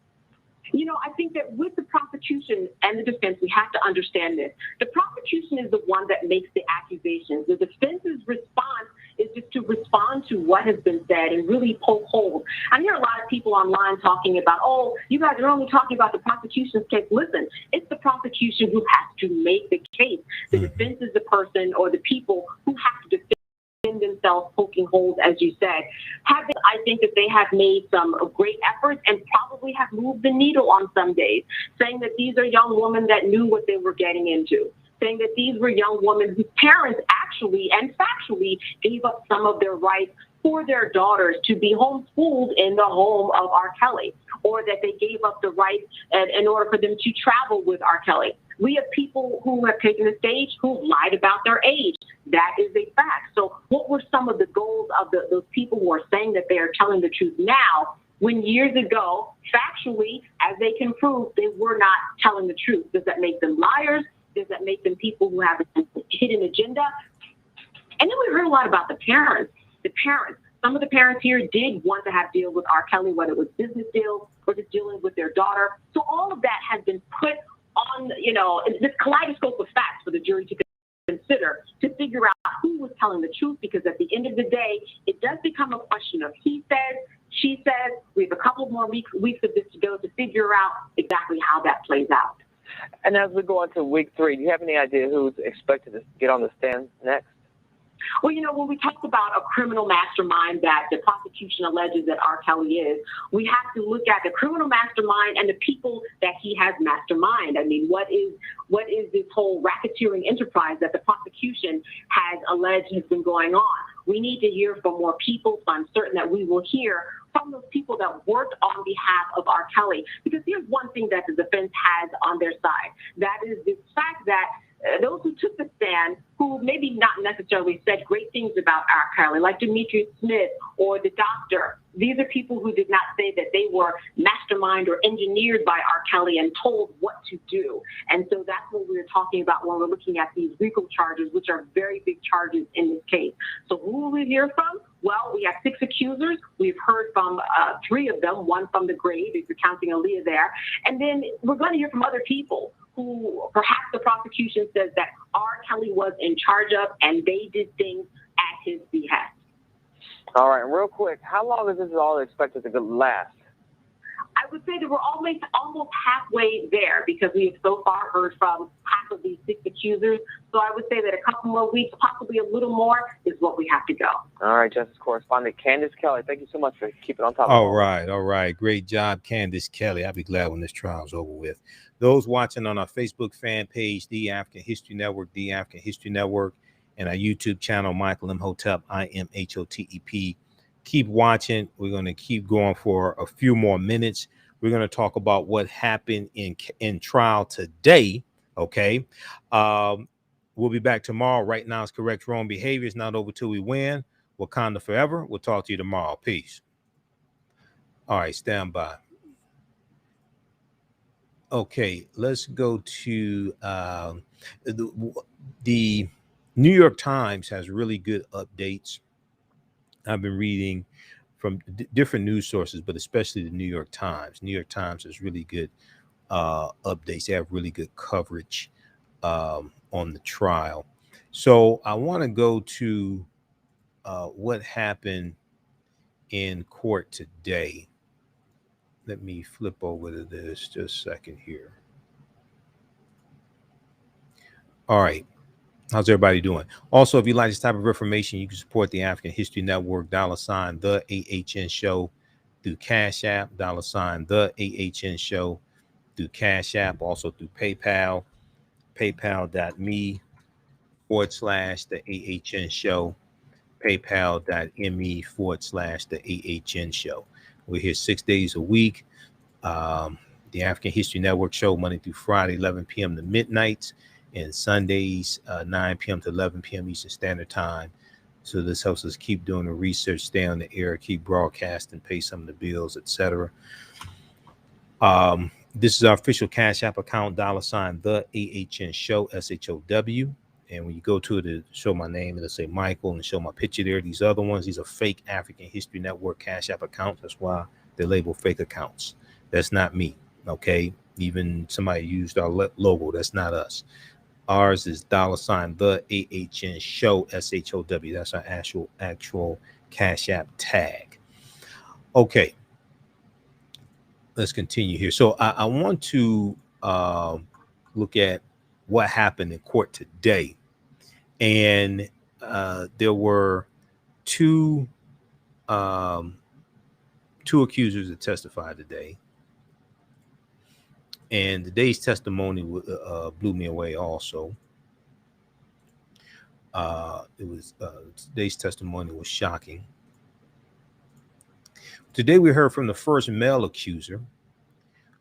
You know, I think that with the prosecution and the defense, we have to understand this. The prosecution is the one that makes the accusations. The defense's response is just to respond to what has been said and really poke holes. I hear a lot of people online talking about, oh, you guys are only talking about the prosecution's case. Listen, it's the prosecution who has to make the case. The defense is the person or the people who have to defend themselves, poking holes, as you said. I think that they have made some great efforts and probably have moved the needle on some days, saying that these are young women that knew what they were getting into, saying that these were young women whose parents actually and factually gave up some of their rights for their daughters to be homeschooled in the home of R. Kelly, or that they gave up the rights in order for them to travel with R. Kelly. We have people who have taken the stage who lied about their age. That is a fact. So what were some of the goals of those people who are saying that they are telling the truth now, when years ago, factually, as they can prove, they were not telling the truth? Does that make them liars? Does that make them people who have a hidden agenda? And then we heard a lot about the parents. Some of the parents here did want to have deals with R. Kelly, whether it was business deals or just dealing with their daughter. So all of that has been put on, you know, this kaleidoscope of facts for the jury to consider to figure out who was telling the truth, because at the end of the day, it does become a question of he says, she says. We have a couple more weeks of this to go to figure out exactly how that plays out. And as we go on to week 3, do you have any idea who's expected to get on the stand next? Well, you know, when we talk about a criminal mastermind that the prosecution alleges that R. Kelly is, we have to look at the criminal mastermind and the people that he has mastermind. I mean, what is this whole racketeering enterprise that the prosecution has alleged has been going on? We need to hear from more people, so I'm certain that we will hear from those people that worked on behalf of R. Kelly. Because here's one thing that the defense has on their side. That is the fact that those who took the stand, who maybe not necessarily said great things about R. Kelly, like Demetrius Smith or the doctor, these are people who did not say that they were mastermind or engineered by R. Kelly and told what to do. And so that's what we're talking about when we're looking at these RICO charges, which are very big charges in this case. So who will we hear from? Well, we have 6 accusers. We've heard from 3 of them, one from the grave, if you're counting Aaliyah there. And then we're going to hear from other people who perhaps the prosecution says that R. Kelly was in charge of, and they did things at his behest. All right, real quick, how long is this all expected to last? I would say that we're almost halfway there, because we have so far heard from half of these 6 accusers. So I would say that a couple more weeks, possibly a little more, is what we have to go. All right, Justice Correspondent Candace Kelly, thank you so much for keeping on top of it. All right. Great job, Candace Kelly. I'll be glad when this trial's over with. Those watching on our Facebook fan page, The African History Network, The African History Network, and our YouTube channel, Michael Imhotep, IMHOTEP. Keep watching. We're going to keep going for a few more minutes. We're going to talk about what happened in trial today. Okay. We'll be back tomorrow. Right now, it's correct wrong behavior. It's not over till we win. Wakanda forever. We'll talk to you tomorrow. Peace. All right. Stand by. Okay. Let's go to the New York Times has really good updates. I've been reading from different news sources, but especially the New York Times. New York Times has really good updates. They have really good coverage on the trial. So I want to go to what happened in court today. Let me flip over to this just a second here. All right. How's everybody doing? Also, if you like this type of information, you can support the African History Network, $ the AHN Show through Cash App, $ the AHN Show through Cash App, also through PayPal, paypal.me /the AHN Show, paypal.me /the AHN Show. We're here 6 days a week. The African History Network show Monday through Friday, 11 p.m. to midnight. And Sundays, 9 p.m. to 11 p.m. Eastern Standard Time. So this helps us keep doing the research, stay on the air, keep broadcasting, pay some of the bills, etc. This is our official Cash App account, $ the AHN Show, SHOW. And when you go to it to show my name, it'll say Michael and show my picture there. These other ones, these are fake African History Network Cash App accounts. That's why they're labeled fake accounts. That's not me. Okay, even somebody used our logo. That's not us. Ours is $ the AHN show, SHOW. That's our actual Cash App tag. Okay, let's continue here. So I want to look at what happened in court today, and there were two accusers that testified today, and today's testimony blew me away. Also, today's testimony was shocking. Today we heard from the first male accuser,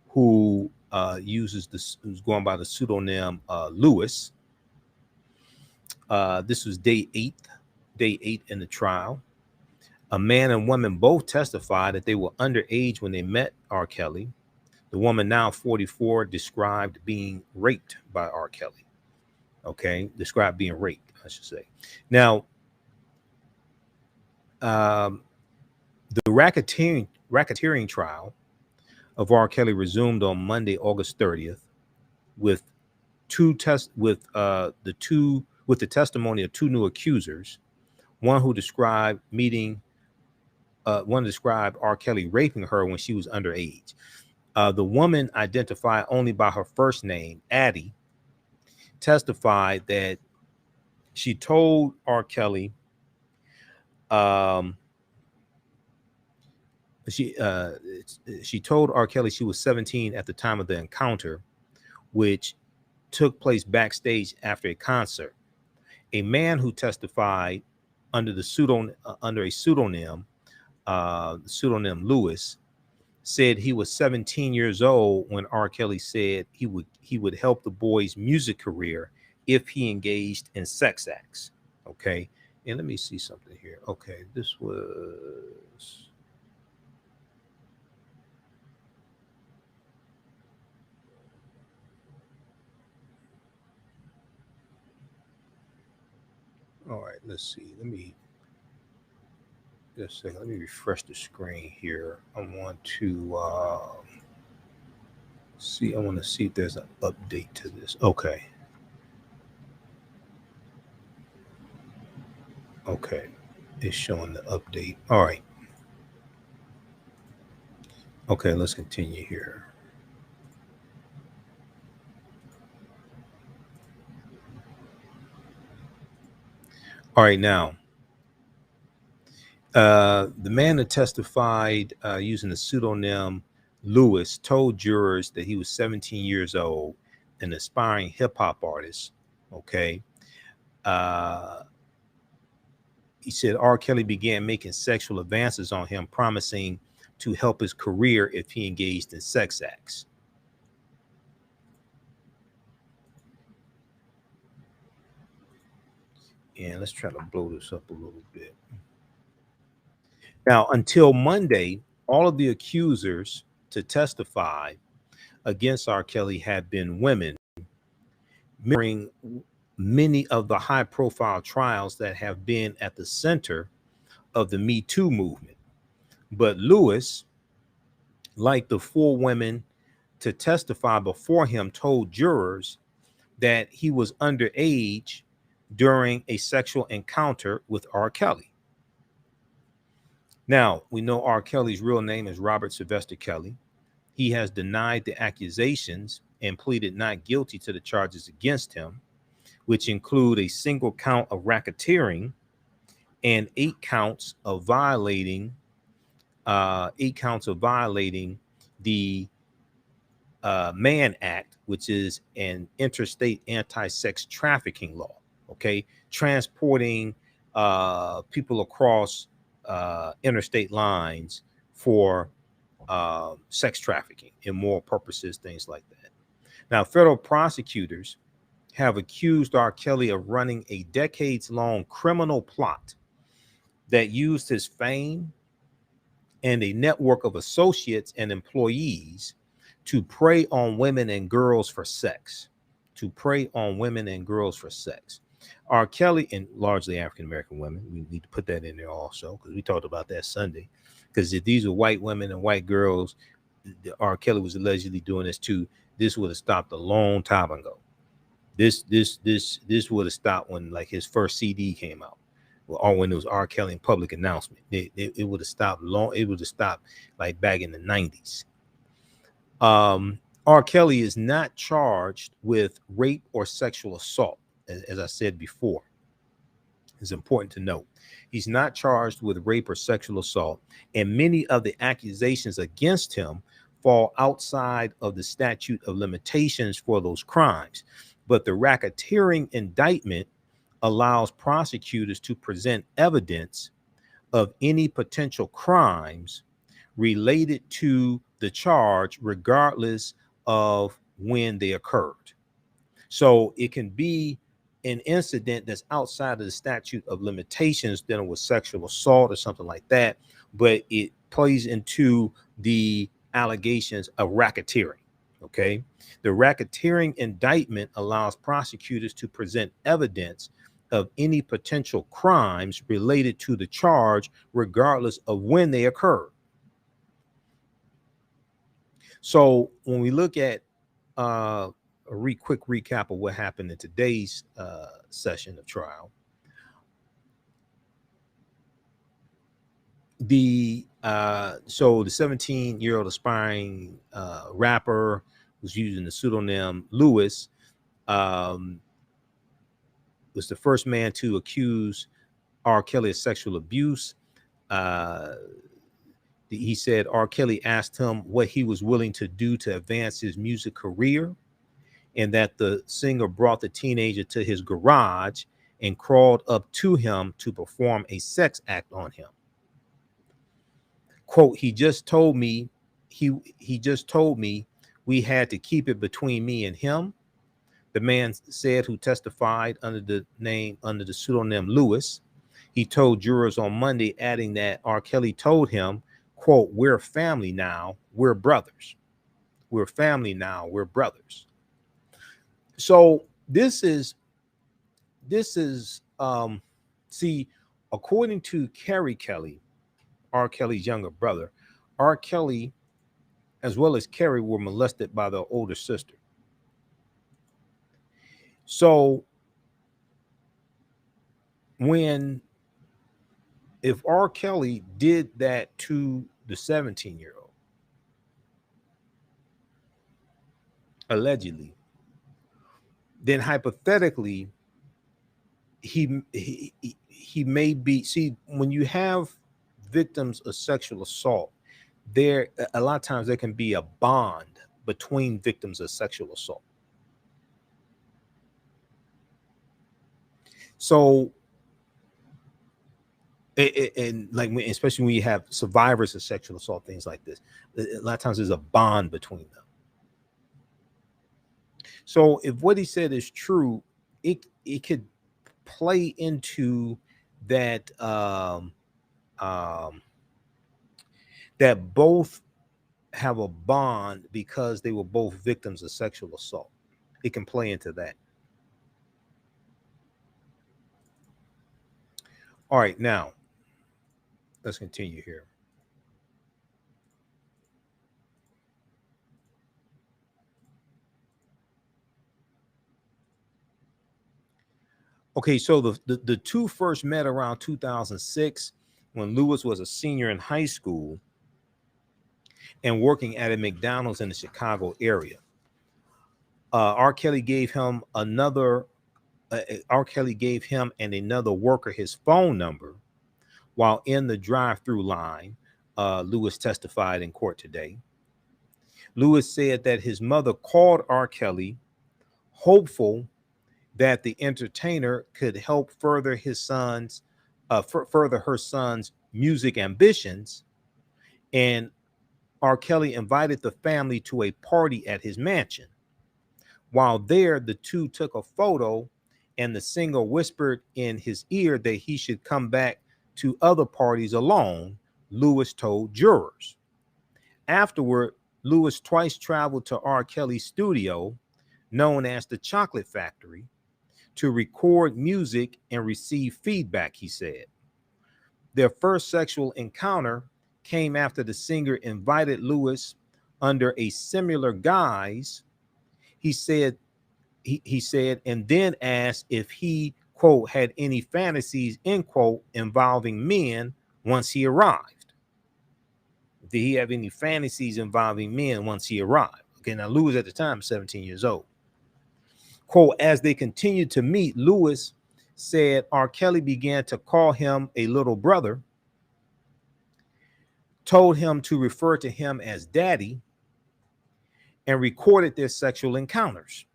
who who's going by the pseudonym Lewis. This was day eight in the trial. A man and woman both testified that they were underage when they met R. Kelly. The woman, now 44, described being raped by R. Kelly. Okay, described being raped, I should say. Now, the racketeering trial of R. Kelly resumed on Monday, August 30th, with the testimony of two new accusers. One described R. Kelly raping her when she was underage. The woman, identified only by her first name, Addie, testified that she told R. Kelly she told R. Kelly she was 17 at the time of the encounter, which took place backstage after a concert. A man who testified under a pseudonym Lewis, said he was 17 years old when R. Kelly said he would help the boy's music career if he engaged in sex acts. Okay, and let me see something here. Okay, this was. All right, let's see. Let me just say, let me refresh the screen here. I want to see. I want to see if there's an update to this. Okay. Okay, it's showing the update. All right. Okay, let's continue here. All right, now, the man that testified using the pseudonym Lewis told jurors that he was 17 years old, an aspiring hip hop artist. Okay. He said R. Kelly began making sexual advances on him, promising to help his career if he engaged in sex acts. And let's try to blow this up a little bit. Now, until Monday, all of the accusers to testify against R. Kelly had been women, mirroring many of the high-profile trials that have been at the center of the Me Too movement. But Lewis, like the four women to testify before him, told jurors that he was underage during a sexual encounter with R. Kelly. Now, we know R. Kelly's real name is Robert Sylvester Kelly. He has denied the accusations and pleaded not guilty to the charges against him, which include a single count of racketeering and 8 counts of violating the Mann Act, which is an interstate anti-sex trafficking law. Okay, transporting people across interstate lines for sex trafficking, immoral purposes, things like that. Now, federal prosecutors have accused R. Kelly of running a decades-long criminal plot that used his fame and a network of associates and employees to prey on women and girls for sex. R. Kelly, and largely African-American women, we need to put that in there also, because we talked about that Sunday, because if these are white women and white girls R. Kelly was allegedly doing this too, this would have stopped a long time ago. This would have stopped when like his first CD came out, or when it was R. Kelly in public announcement. It would have stopped long. It would have stopped like back in the 90s. R. Kelly is not charged with rape or sexual assault, as I said before. It's important to note. He's not charged with rape or sexual assault, and many of the accusations against him fall outside of the statute of limitations for those crimes. But the racketeering indictment allows prosecutors to present evidence of any potential crimes related to the charge, regardless of when they occurred. So it can be an incident that's outside of the statute of limitations dealing with sexual assault or something like that, but it plays into the allegations of racketeering. Okay. The racketeering indictment allows prosecutors to present evidence of any potential crimes related to the charge, regardless of when they occurred. So when we look at a quick recap of what happened in today's session of trial, so the 17-year-old aspiring rapper was using the pseudonym Lewis, was the first man to accuse R. Kelly of sexual abuse. He said R. Kelly asked him what he was willing to do to advance his music career, and that the singer brought the teenager to his garage and crawled up to him to perform a sex act on him. Quote, he just told me we had to keep it between me and him, the man said, who testified under the pseudonym Lewis. He told jurors on Monday, adding that R. Kelly told him, quote, we're family now, we're brothers. We're family now, we're brothers. So this is see, according to Kerry Kelly, R. Kelly's younger brother, R. Kelly, as well as Kerry, were molested by their older sister. So if R. Kelly did that to the 17-year-old, allegedly, then hypothetically, he may be, see, when you have victims of sexual assault, there a lot of times there can be a bond between victims of sexual assault. So and like, especially when you have survivors of sexual assault, things like this, a lot of times there's a bond between them. So if what he said is true, it could play into that that both have a bond because they were both victims of sexual assault. It can play into that. All right, now let's continue here. Okay, so the two first met around 2006 when Lewis was a senior in high school and working at a McDonald's in the Chicago area. R. Kelly gave him and another worker his phone number while in the drive-through line. Lewis testified in court today. Lewis said that his mother called R. Kelly, hopeful that the entertainer could help further her son's music ambitions, and R. Kelly invited the family to a party at his mansion. While there, the two took a photo, and the singer whispered in his ear that he should come back to other parties alone, Lewis told jurors. Afterward, Lewis twice traveled to R. Kelly's studio, known as the Chocolate Factory, to record music and receive feedback, he said. Their first sexual encounter came after the singer invited Lewis under a similar guise. He said, and then asked if he, quote, had any fantasies, end quote, involving men once he arrived. Did he have any fantasies involving men once he arrived? Okay, now Lewis at the time, 17 years old. Quote, as they continued to meet, Lewis said R. Kelly began to call him a little brother, told him to refer to him as daddy, and recorded their sexual encounters.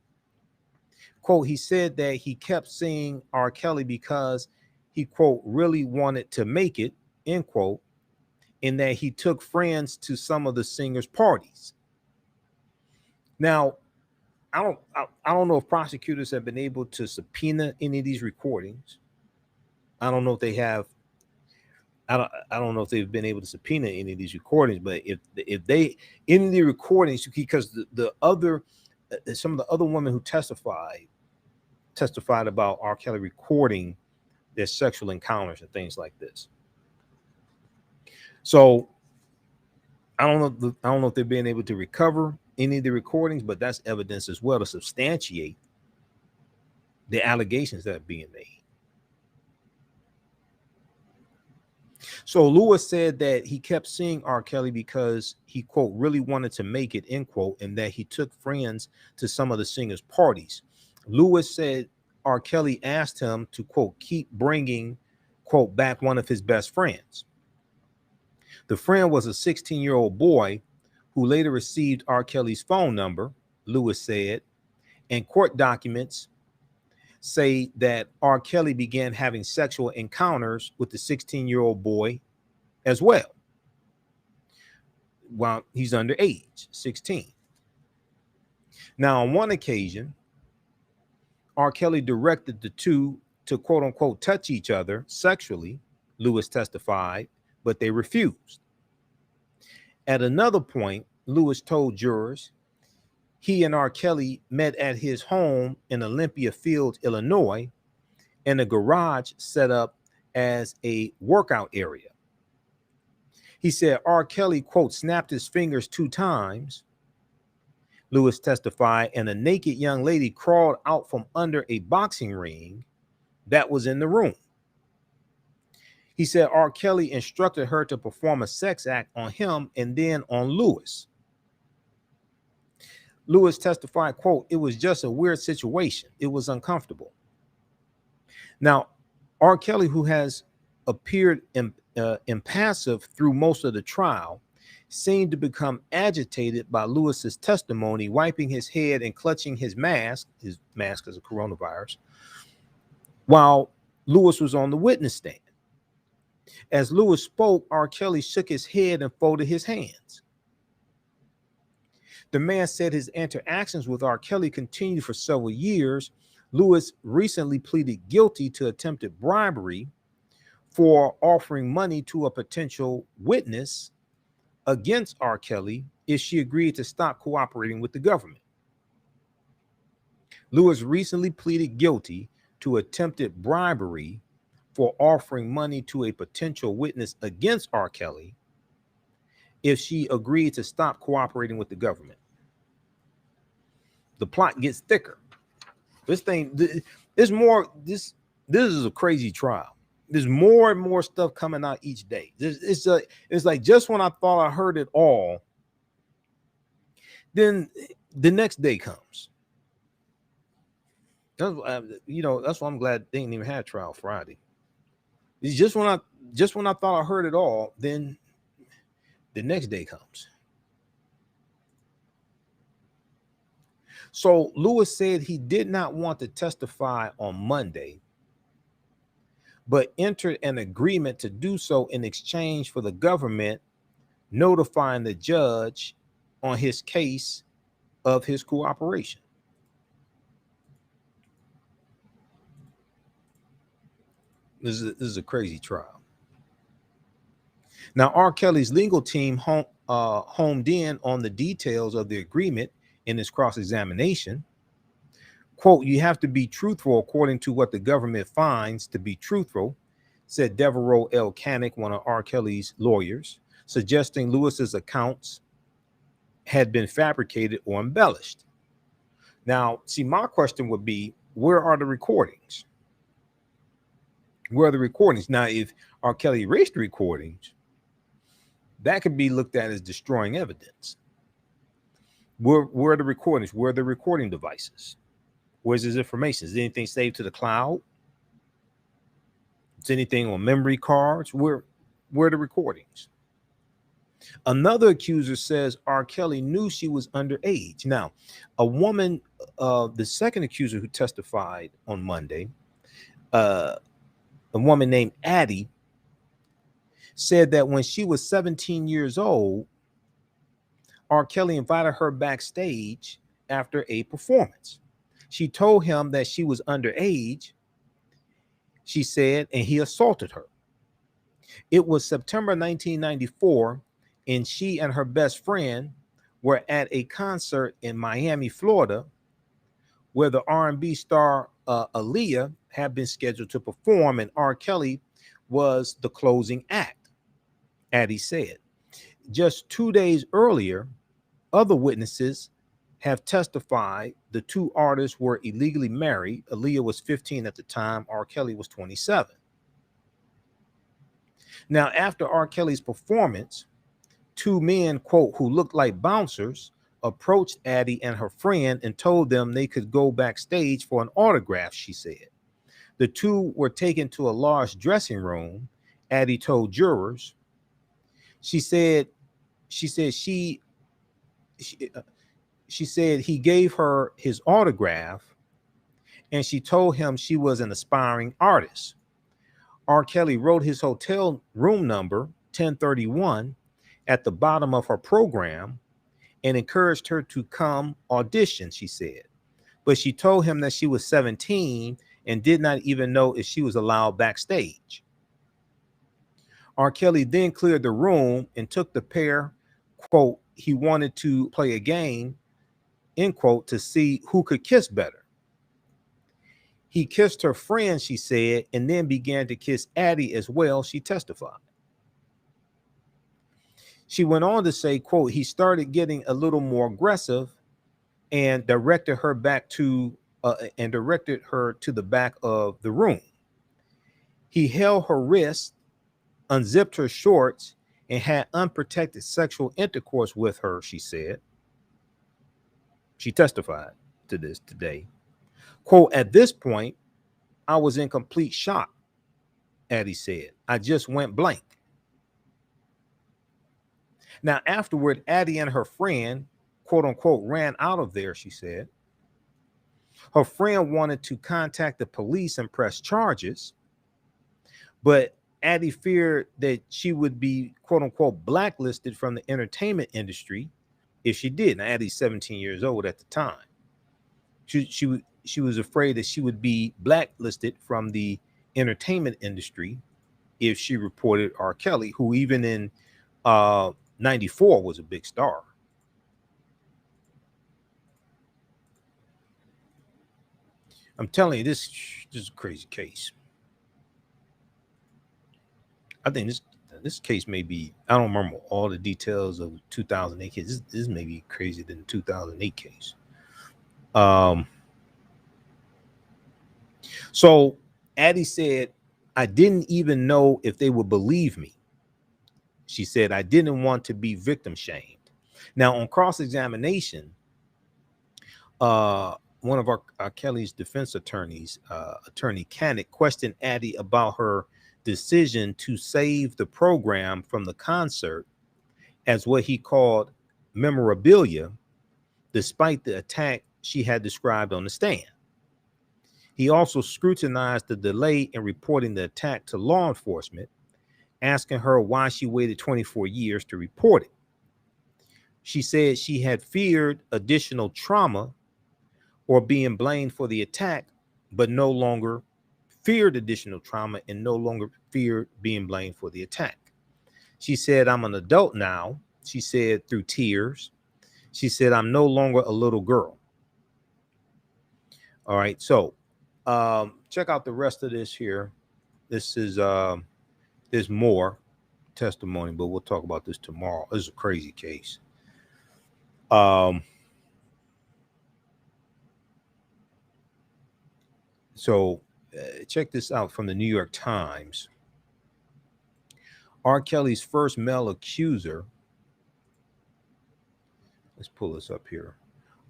Quote, he said that he kept seeing R. Kelly because he, quote, really wanted to make it, end quote, and that he took friends to some of the singer's parties. Now, I don't know if prosecutors have been able to subpoena any of these recordings. I don't know if they have. I don't know if they've been able to subpoena any of these recordings, but if they in the recordings, because the other some of the other women who testified about R. Kelly recording their sexual encounters and things like this. So I don't know if they're being able to recover any of the recordings, but that's evidence as well to substantiate the allegations that are being made. So Lewis said that he kept seeing R. Kelly because he, quote, really wanted to make it, end quote, and that he took friends to some of the singer's parties. Lewis said R. Kelly asked him to, quote, keep bringing, quote, back one of his best friends. The friend was a 16-year-old boy who later received R. Kelly's phone number, Lewis said, and court documents say that R. Kelly began having sexual encounters with the 16-year-old boy as well, while he's underage, 16. Now, on one occasion, R. Kelly directed the two to, quote unquote, touch each other sexually, Lewis testified, but they refused. At another point, Lewis told jurors he and R. Kelly met at his home in Olympia Fields, Illinois, in a garage set up as a workout area. He said R. Kelly, quote, snapped his fingers 2 times, Lewis testified, and a naked young lady crawled out from under a boxing ring that was in the room. He said R. Kelly instructed her to perform a sex act on him and then on Lewis. Lewis testified, quote, it was just a weird situation. It was uncomfortable. Now, R. Kelly, who has appeared impassive through most of the trial, seemed to become agitated by Lewis's testimony, wiping his head and clutching his mask is a coronavirus, while Lewis was on the witness stand. As Lewis spoke, R. Kelly shook his head and folded his hands. The man said his interactions with R. Kelly continued for several years. Lewis recently pleaded guilty to attempted bribery for offering money to a potential witness against R. Kelly if she agreed to stop cooperating with the government. Lewis recently pleaded guilty to attempted bribery for offering money to a potential witness against R. Kelly if she agreed to stop cooperating with the government. The plot gets thicker. This is a crazy trial. There's more and more stuff coming out each day. It's like just when I thought I heard it all, then the next day comes. That's why I'm glad they didn't even have trial Friday. It's just when I thought I heard it all, then the next day comes. So Lewis said he did not want to testify on Monday, but entered an agreement to do so in exchange for the government notifying the judge on his case of his cooperation. This is a crazy trial. Now, R. Kelly's legal team homed in on the details of the agreement in his cross-examination. Quote, you have to be truthful according to what the government finds to be truthful, said Devereaux L. Canick, one of R. Kelly's lawyers, suggesting Lewis's accounts had been fabricated or embellished. Now, see, my question would be, where are the recordings? Where are the recordings? Now, if R. Kelly erased the recordings, that could be looked at as destroying evidence. Where are the recordings? Where are the recording devices? Where's his information? Is anything saved to the cloud? Is anything on memory cards? Where are the recordings? Another accuser says R. Kelly knew she was underage. Now, a woman, the second accuser who testified on Monday, a woman named Addie, said that when she was 17 years old, R. Kelly invited her backstage after a performance. She told him that she was underage, she said, and he assaulted her. It was September 1994, and she and her best friend were at a concert in Miami, Florida, where the R&B star Aaliyah had been scheduled to perform, and R. Kelly was the closing act, Addie said. Just 2 days earlier, other witnesses have testified the two artists were illegally married. Aaliyah was 15 at the time. R. Kelly was 27. Now, after R. Kelly's performance, two men, quote, who looked like bouncers, approached Addie and her friend and told them they could go backstage for an autograph, she said. The two were taken to a large dressing room, Addie told jurors. She said he gave her his autograph, and she told him she was an aspiring artist. R. Kelly wrote his hotel room number, 1031, at the bottom of her program and encouraged her to come audition, she said. But she told him that she was 17 and did not even know if she was allowed backstage. R. Kelly then cleared the room and took the pair, quote, he wanted to play a game, end quote, to see who could kiss better. He kissed her friend, she said, and then began to kiss Addie as well, she testified. She went on to say, quote, he started getting a little more aggressive and directed her to the back of the room. He held her wrist, unzipped her shorts, and had unprotected sexual intercourse with her, she said. She testified to this today. Quote, at this point, I was in complete shock, Addie said. I just went blank. Now, afterward, Addie and her friend, quote unquote, ran out of there, she said. Her friend wanted to contact the police and press charges, but Addie feared that she would be, quote unquote, blacklisted from the entertainment industry if she did. Now, Addie's 17 years old at the time. She was afraid that she would be blacklisted from the entertainment industry if she reported R. Kelly, who even in 94 was a big star. I'm telling you, this is a crazy case. I think this case may be, I don't remember all the details of the 2008 case. This may be crazier than the 2008 case. So Addie said, I didn't even know if they would believe me. She said, I didn't want to be victim shamed. Now, on cross-examination, one of our Kelly's defense attorneys, Attorney Canick, questioned Addie about her decision to save the program from the concert as what he called memorabilia, despite the attack she had described on the stand. He also scrutinized the delay in reporting the attack to law enforcement, asking her why she waited 24 years to report it. She said she had feared additional trauma or being blamed for the attack, but no longer feared additional trauma and no longer feared being blamed for the attack. She said, I'm an adult now, she said through tears. She said, I'm no longer a little girl. All right, so check out the rest of this here. This is there's more testimony, but we'll talk about this tomorrow. This is a crazy case. So check this out from the New York Times. R. Kelly's first male accuser. Let's pull this up here.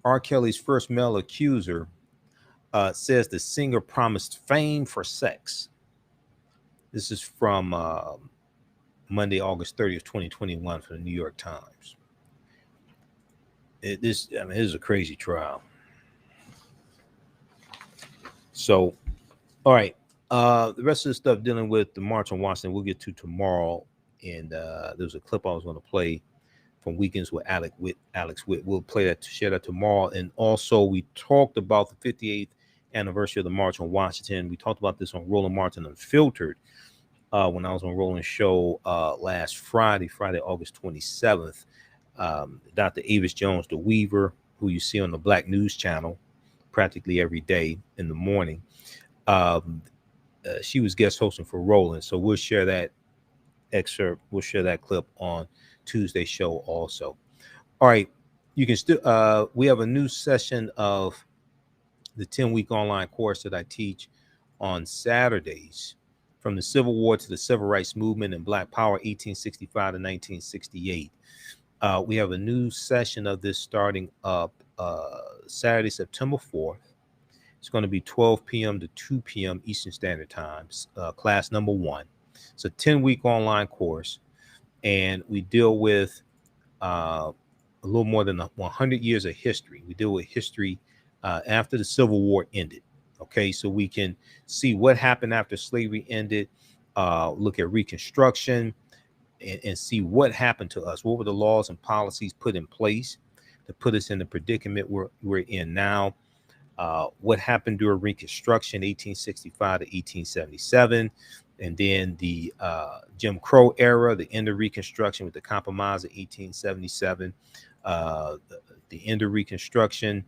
R. Kelly's first male accuser says the singer promised fame for sex. This is from Monday, August 30th, 2021 from the New York Times. This is a crazy trial. So, all right. The rest of the stuff dealing with the March on Washington, we'll get to tomorrow. And there's a clip I was going to play from Weekends with Alex Witt. We'll play that, share that tomorrow. And also, we talked about the 58th anniversary of the March on Washington. We talked about this on Roland Martin Unfiltered when I was on Roland's show last Friday, August 27th. Dr. Avis Jones, the Weaver, who you see on the Black News Channel practically every day in the morning. She was guest hosting for Roland. So we'll share that excerpt. We'll share that clip on Tuesday's show also. All right. You can still, we have a new session of the 10-week online course that I teach on Saturdays, from the Civil War to the Civil Rights Movement and Black Power, 1865 to 1968. We have a new session of this starting up Saturday, September 4th. It's going to be 12 p.m. to 2 p.m. Eastern Standard Time, class number 1. It's a 10-week online course, and we deal with a little more than 100 years of history. We deal with history after the Civil War ended. Okay, so we can see what happened after slavery ended, look at Reconstruction, and see what happened to us. What were the laws and policies put in place to put us in the predicament we're in now? What happened during Reconstruction, 1865 to 1877, and then the Jim Crow era, the end of Reconstruction with the Compromise of 1877, the end of Reconstruction,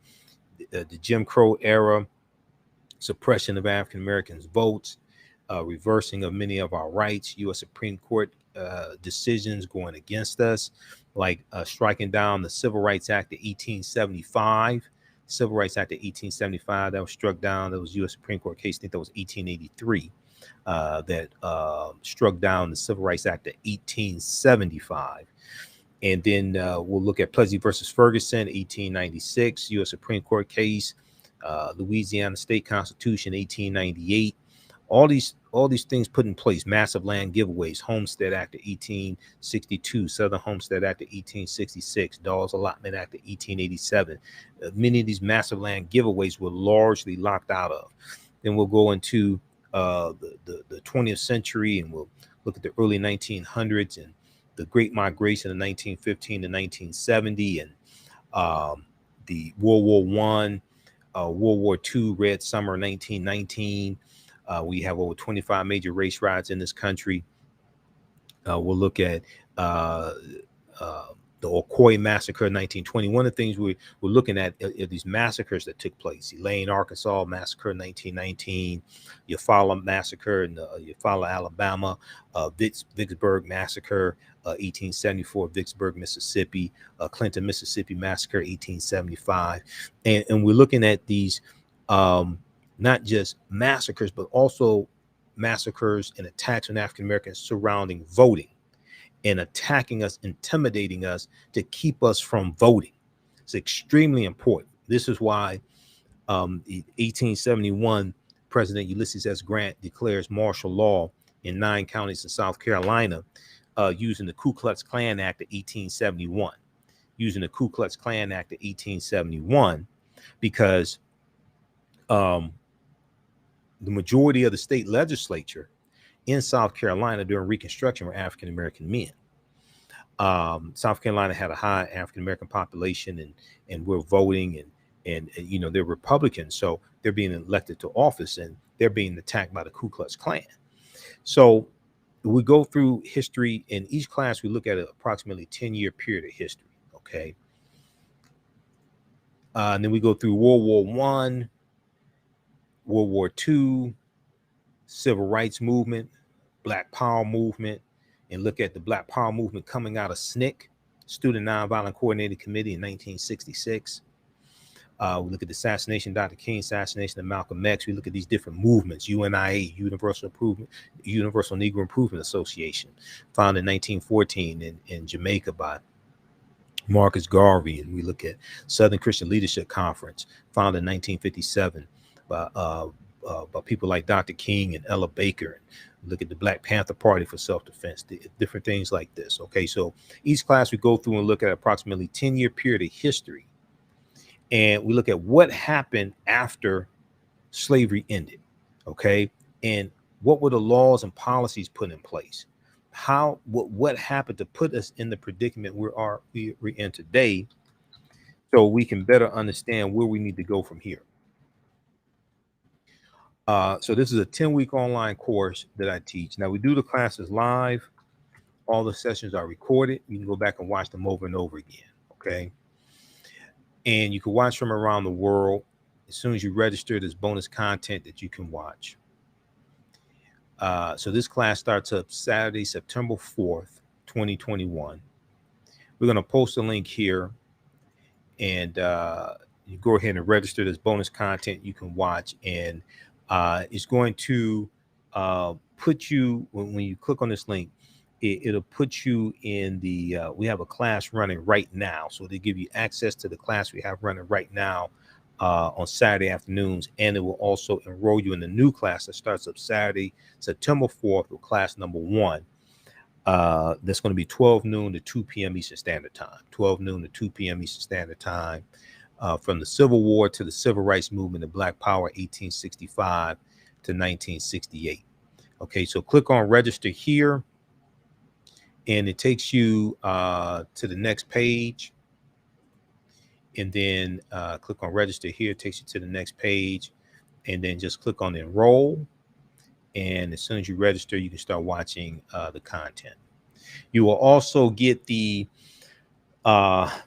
the Jim Crow era, suppression of African Americans' votes, reversing of many of our rights, U.S. Supreme Court decisions going against us, like striking down the Civil Rights Act of 1875. Civil Rights Act of 1875 that was struck down. That was U.S. Supreme Court case. I think that was 1883 that struck down the Civil Rights Act of 1875. And then we'll look at Plessy versus Ferguson, 1896, U.S. Supreme Court case, Louisiana State Constitution, 1898. All these things put in place, massive land giveaways, Homestead Act of 1862, Southern Homestead Act of 1866, Dawes Allotment Act of 1887. Many of these massive land giveaways were largely locked out of. Then we'll go into the 20th century, and we'll look at the early 1900s and the Great Migration of 1915 to 1970, and the World War I, World War II, Red Summer 1919. We have over 25 major race riots in this country. We'll look at the Ocoee Massacre of 1920. One of the things we're looking at are these massacres that took place. Elaine, Arkansas Massacre in 1919, Eufaula Massacre in Eufaula, Alabama, Vicksburg Massacre, 1874, Vicksburg, Mississippi, Clinton, Mississippi Massacre, 1875. And we're looking at these not just massacres, but also massacres and attacks on African Americans surrounding voting, and attacking us, intimidating us to keep us from voting. It's extremely important. This is why 1871 President Ulysses S. Grant declares martial law in 9 counties in South Carolina, using the Ku Klux Klan Act of 1871. Using the Ku Klux Klan Act of 1871, because the majority of the state legislature in South Carolina during Reconstruction were African American men. South Carolina had a high African American population, and we're voting, and you know, they're Republicans, so they're being elected to office, and they're being attacked by the Ku Klux Klan. So we go through history. In each class, we look at approximately 10-year period of history. Okay, and then we go through World War I, World War II, Civil Rights Movement, Black Power Movement, and look at the Black Power Movement coming out of SNCC, Student Nonviolent Coordinating Committee in 1966. We look at the assassination of Dr. King, assassination of Malcolm X. We look at these different movements, UNIA, Universal Negro Improvement Association, founded in 1914 in Jamaica by Marcus Garvey. And we look at Southern Christian Leadership Conference, founded in 1957 by people like Dr. King and Ella Baker. Look at the Black Panther Party for self-defense, different things like this. Okay, so each class we go through and look at approximately 10-year period of history. And we look at what happened after slavery ended. Okay, and what were the laws and policies put in place? What happened to put us in the predicament we're in today, so we can better understand where we need to go from here. So this is a 10-week online course that I teach. Now we do the classes live. All the sessions are recorded. You can go back and watch them over and over again. Okay. And you can watch from around the world. As soon as you register, there's bonus content that you can watch. So this class starts up Saturday, September 4th, 2021. We're going to post a link here, and you go ahead and register. There's bonus content you can watch, and it's going to put you, when you click on this link, it'll put you in the, we have a class running right now. So they give you access to the class we have running right now on Saturday afternoons. And it will also enroll you in the new class that starts up Saturday, September 4th, with class number 1. That's going to be 12 noon to 2 p.m. Eastern Standard Time. 12 noon to 2 p.m. Eastern Standard Time. From the Civil War to the Civil Rights Movement and Black Power, 1865 to 1968. Okay, so click on register here, and it takes you to the next page. And then click on register here, it takes you to the next page, and then just click on enroll. And as soon as you register, you can start watching the content. You will also get the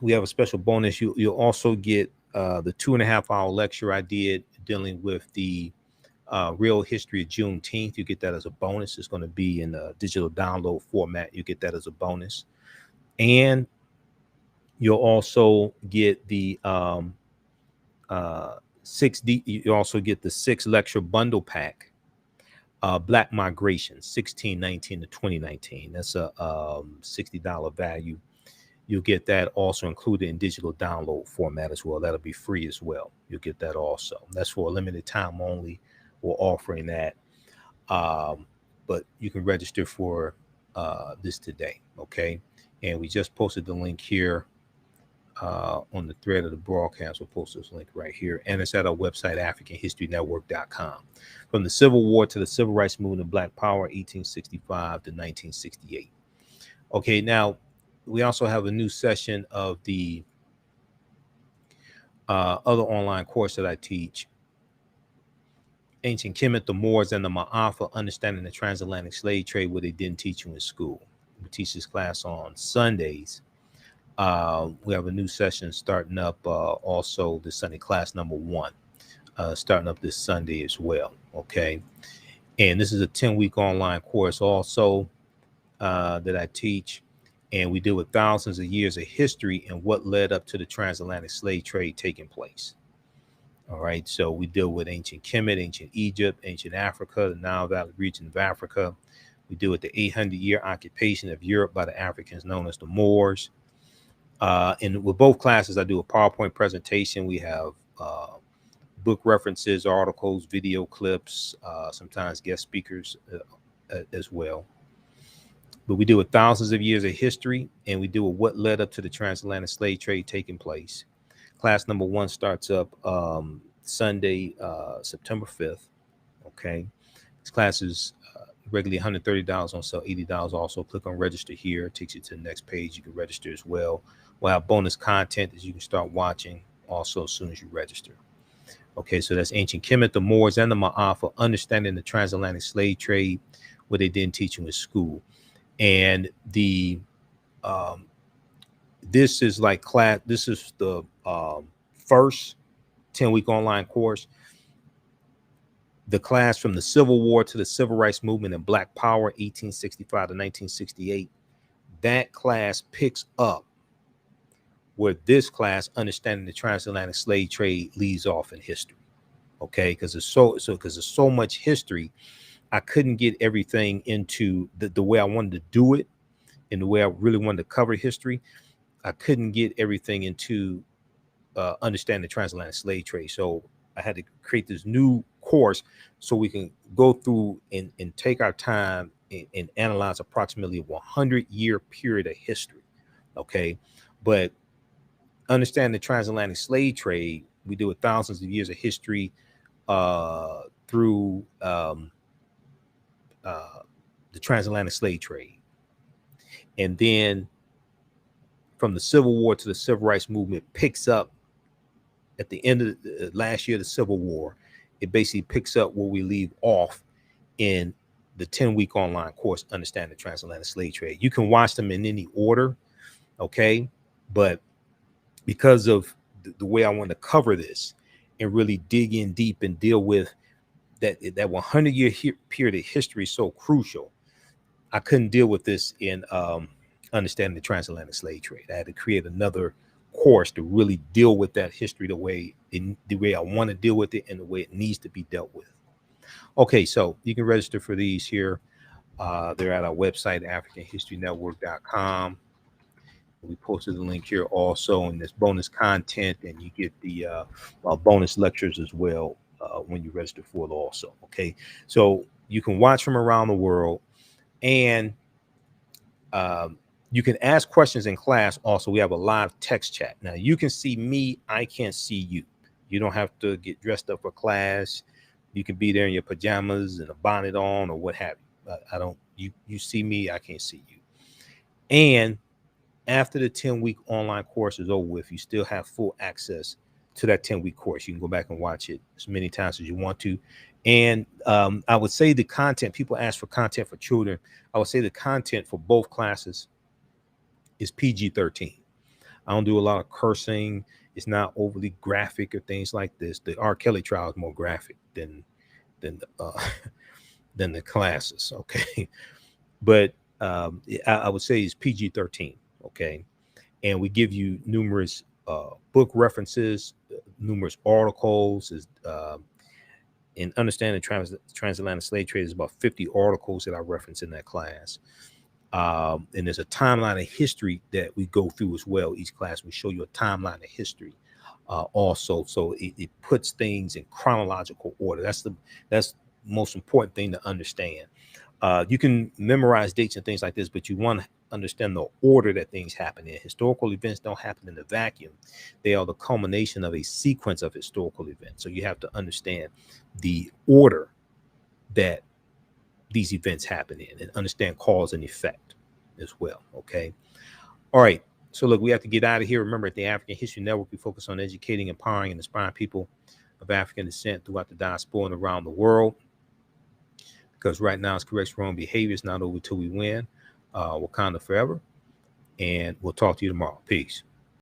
we have a special bonus. You'll also get the 2.5-hour lecture I did dealing with the real history of Juneteenth. You get that as a bonus. It's going to be in a digital download format. You get that as a bonus. And you'll also get the you also get the 6 lecture bundle pack, Black Migration, 1619 to 2019. That's a $60 value. You'll get that also included in digital download format as well. That'll be free as well. You'll get that also. That's for a limited time only. We're offering that. But you can register for this today. Okay. And we just posted the link here on the thread of the broadcast. We'll post this link right here. And it's at our website, AfricanHistoryNetwork.com. From the Civil War to the Civil Rights Movement and Black Power, 1865 to 1968. Okay. Now, we also have a new session of the other online course that I teach, Ancient Kemet, the Moors, and the Ma'afa, Understanding the Transatlantic Slave Trade, what they didn't teach you in school. We teach this class on Sundays. We have a new session starting up also this Sunday, class number 1, starting up this Sunday as well. Okay. And this is a 10-week online course also that I teach. And we deal with thousands of years of history and what led up to the transatlantic slave trade taking place. All right. So we deal with ancient Kemet, ancient Egypt, ancient Africa, the Nile Valley region of Africa. We deal with the 800-year occupation of Europe by the Africans known as the Moors. And with both classes, I do a PowerPoint presentation. We have book references, articles, video clips, sometimes guest speakers as well. But we deal with thousands of years of history, and we deal with what led up to the transatlantic slave trade taking place. Class number 1 starts up Sunday, September 5th. Okay. This class is regularly $130 on sale, $80 also. Click on register here. It takes you to the next page. You can register as well. We'll have bonus content that you can start watching also as soon as you register. Okay, so that's Ancient Kemet, the Moors, and the Ma'afa, Understanding the Transatlantic Slave Trade, what they didn't teach you in school. And the this is like class. This is the first 10-week online course. The class from the Civil War to the Civil Rights Movement and Black Power, 1865 to 1968. That class picks up where this class, Understanding the Transatlantic Slave Trade, leaves off in history. Okay, because there's so much history, I couldn't get everything into the way I wanted to do it, and the way I really wanted to cover history. I couldn't get everything into Understanding the Transatlantic Slave Trade. So I had to create this new course so we can go through and take our time and analyze approximately a 100-year period of history. Okay, but Understanding the Transatlantic Slave Trade, we deal with thousands of years of history through the transatlantic slave trade. And then from the Civil War to the Civil Rights Movement picks up at the end of the last year of the Civil War. It basically picks up where we leave off in the 10-week online course, Understand the Transatlantic Slave Trade. You can watch them in any order, okay? But because of the way I want to cover this and really dig in deep and deal with that 100-year period of history is so crucial, I couldn't deal with this in Understanding the Transatlantic Slave Trade. I had to create another course to really deal with that history the way I want to deal with it and the way it needs to be dealt with. Okay, so you can register for these here. They're at our website, AfricanHistoryNetwork.com. We posted the link here also, and there's bonus content, and you get the bonus lectures as well when you register for it also. Okay, so you can watch from around the world, and you can ask questions in class also. We have a live text chat. Now, you can see me. I can't see you. You don't have to get dressed up for class. You can be there in your pajamas and a bonnet on or what have you. You see me. I can't see you. And after the 10-week online course is over with, you still have full access to that 10-week course. You can go back and watch it as many times as you want to. And I would say the content, people ask for content for children. I would say the content for both classes is PG-13. I don't do a lot of cursing. It's not overly graphic or things like this. The R. Kelly trial is more graphic than the classes. Okay, but I would say it's PG-13. Okay, and we give you numerous book references, numerous articles. In Understanding Transatlantic Slave Trade, there's about 50 articles that I reference in that class. And there's a timeline of history that we go through as well. Each class, we show you a timeline of history also. So it puts things in chronological order. That's the most important thing to understand. You can memorize dates and things like this, but you want to understand the order that things happen in. Historical events don't happen in a vacuum. They are the culmination of a sequence of historical events. So you have to understand the order that these events happen in and understand cause and effect as well. Okay. All right. So look, we have to get out of here. Remember, at the African History Network, we focus on educating, empowering, and inspiring people of African descent throughout the diaspora and around the world. Because right now it's correct wrong behavior. It's not over till we win. Wakanda forever. And we'll talk to you tomorrow. Peace.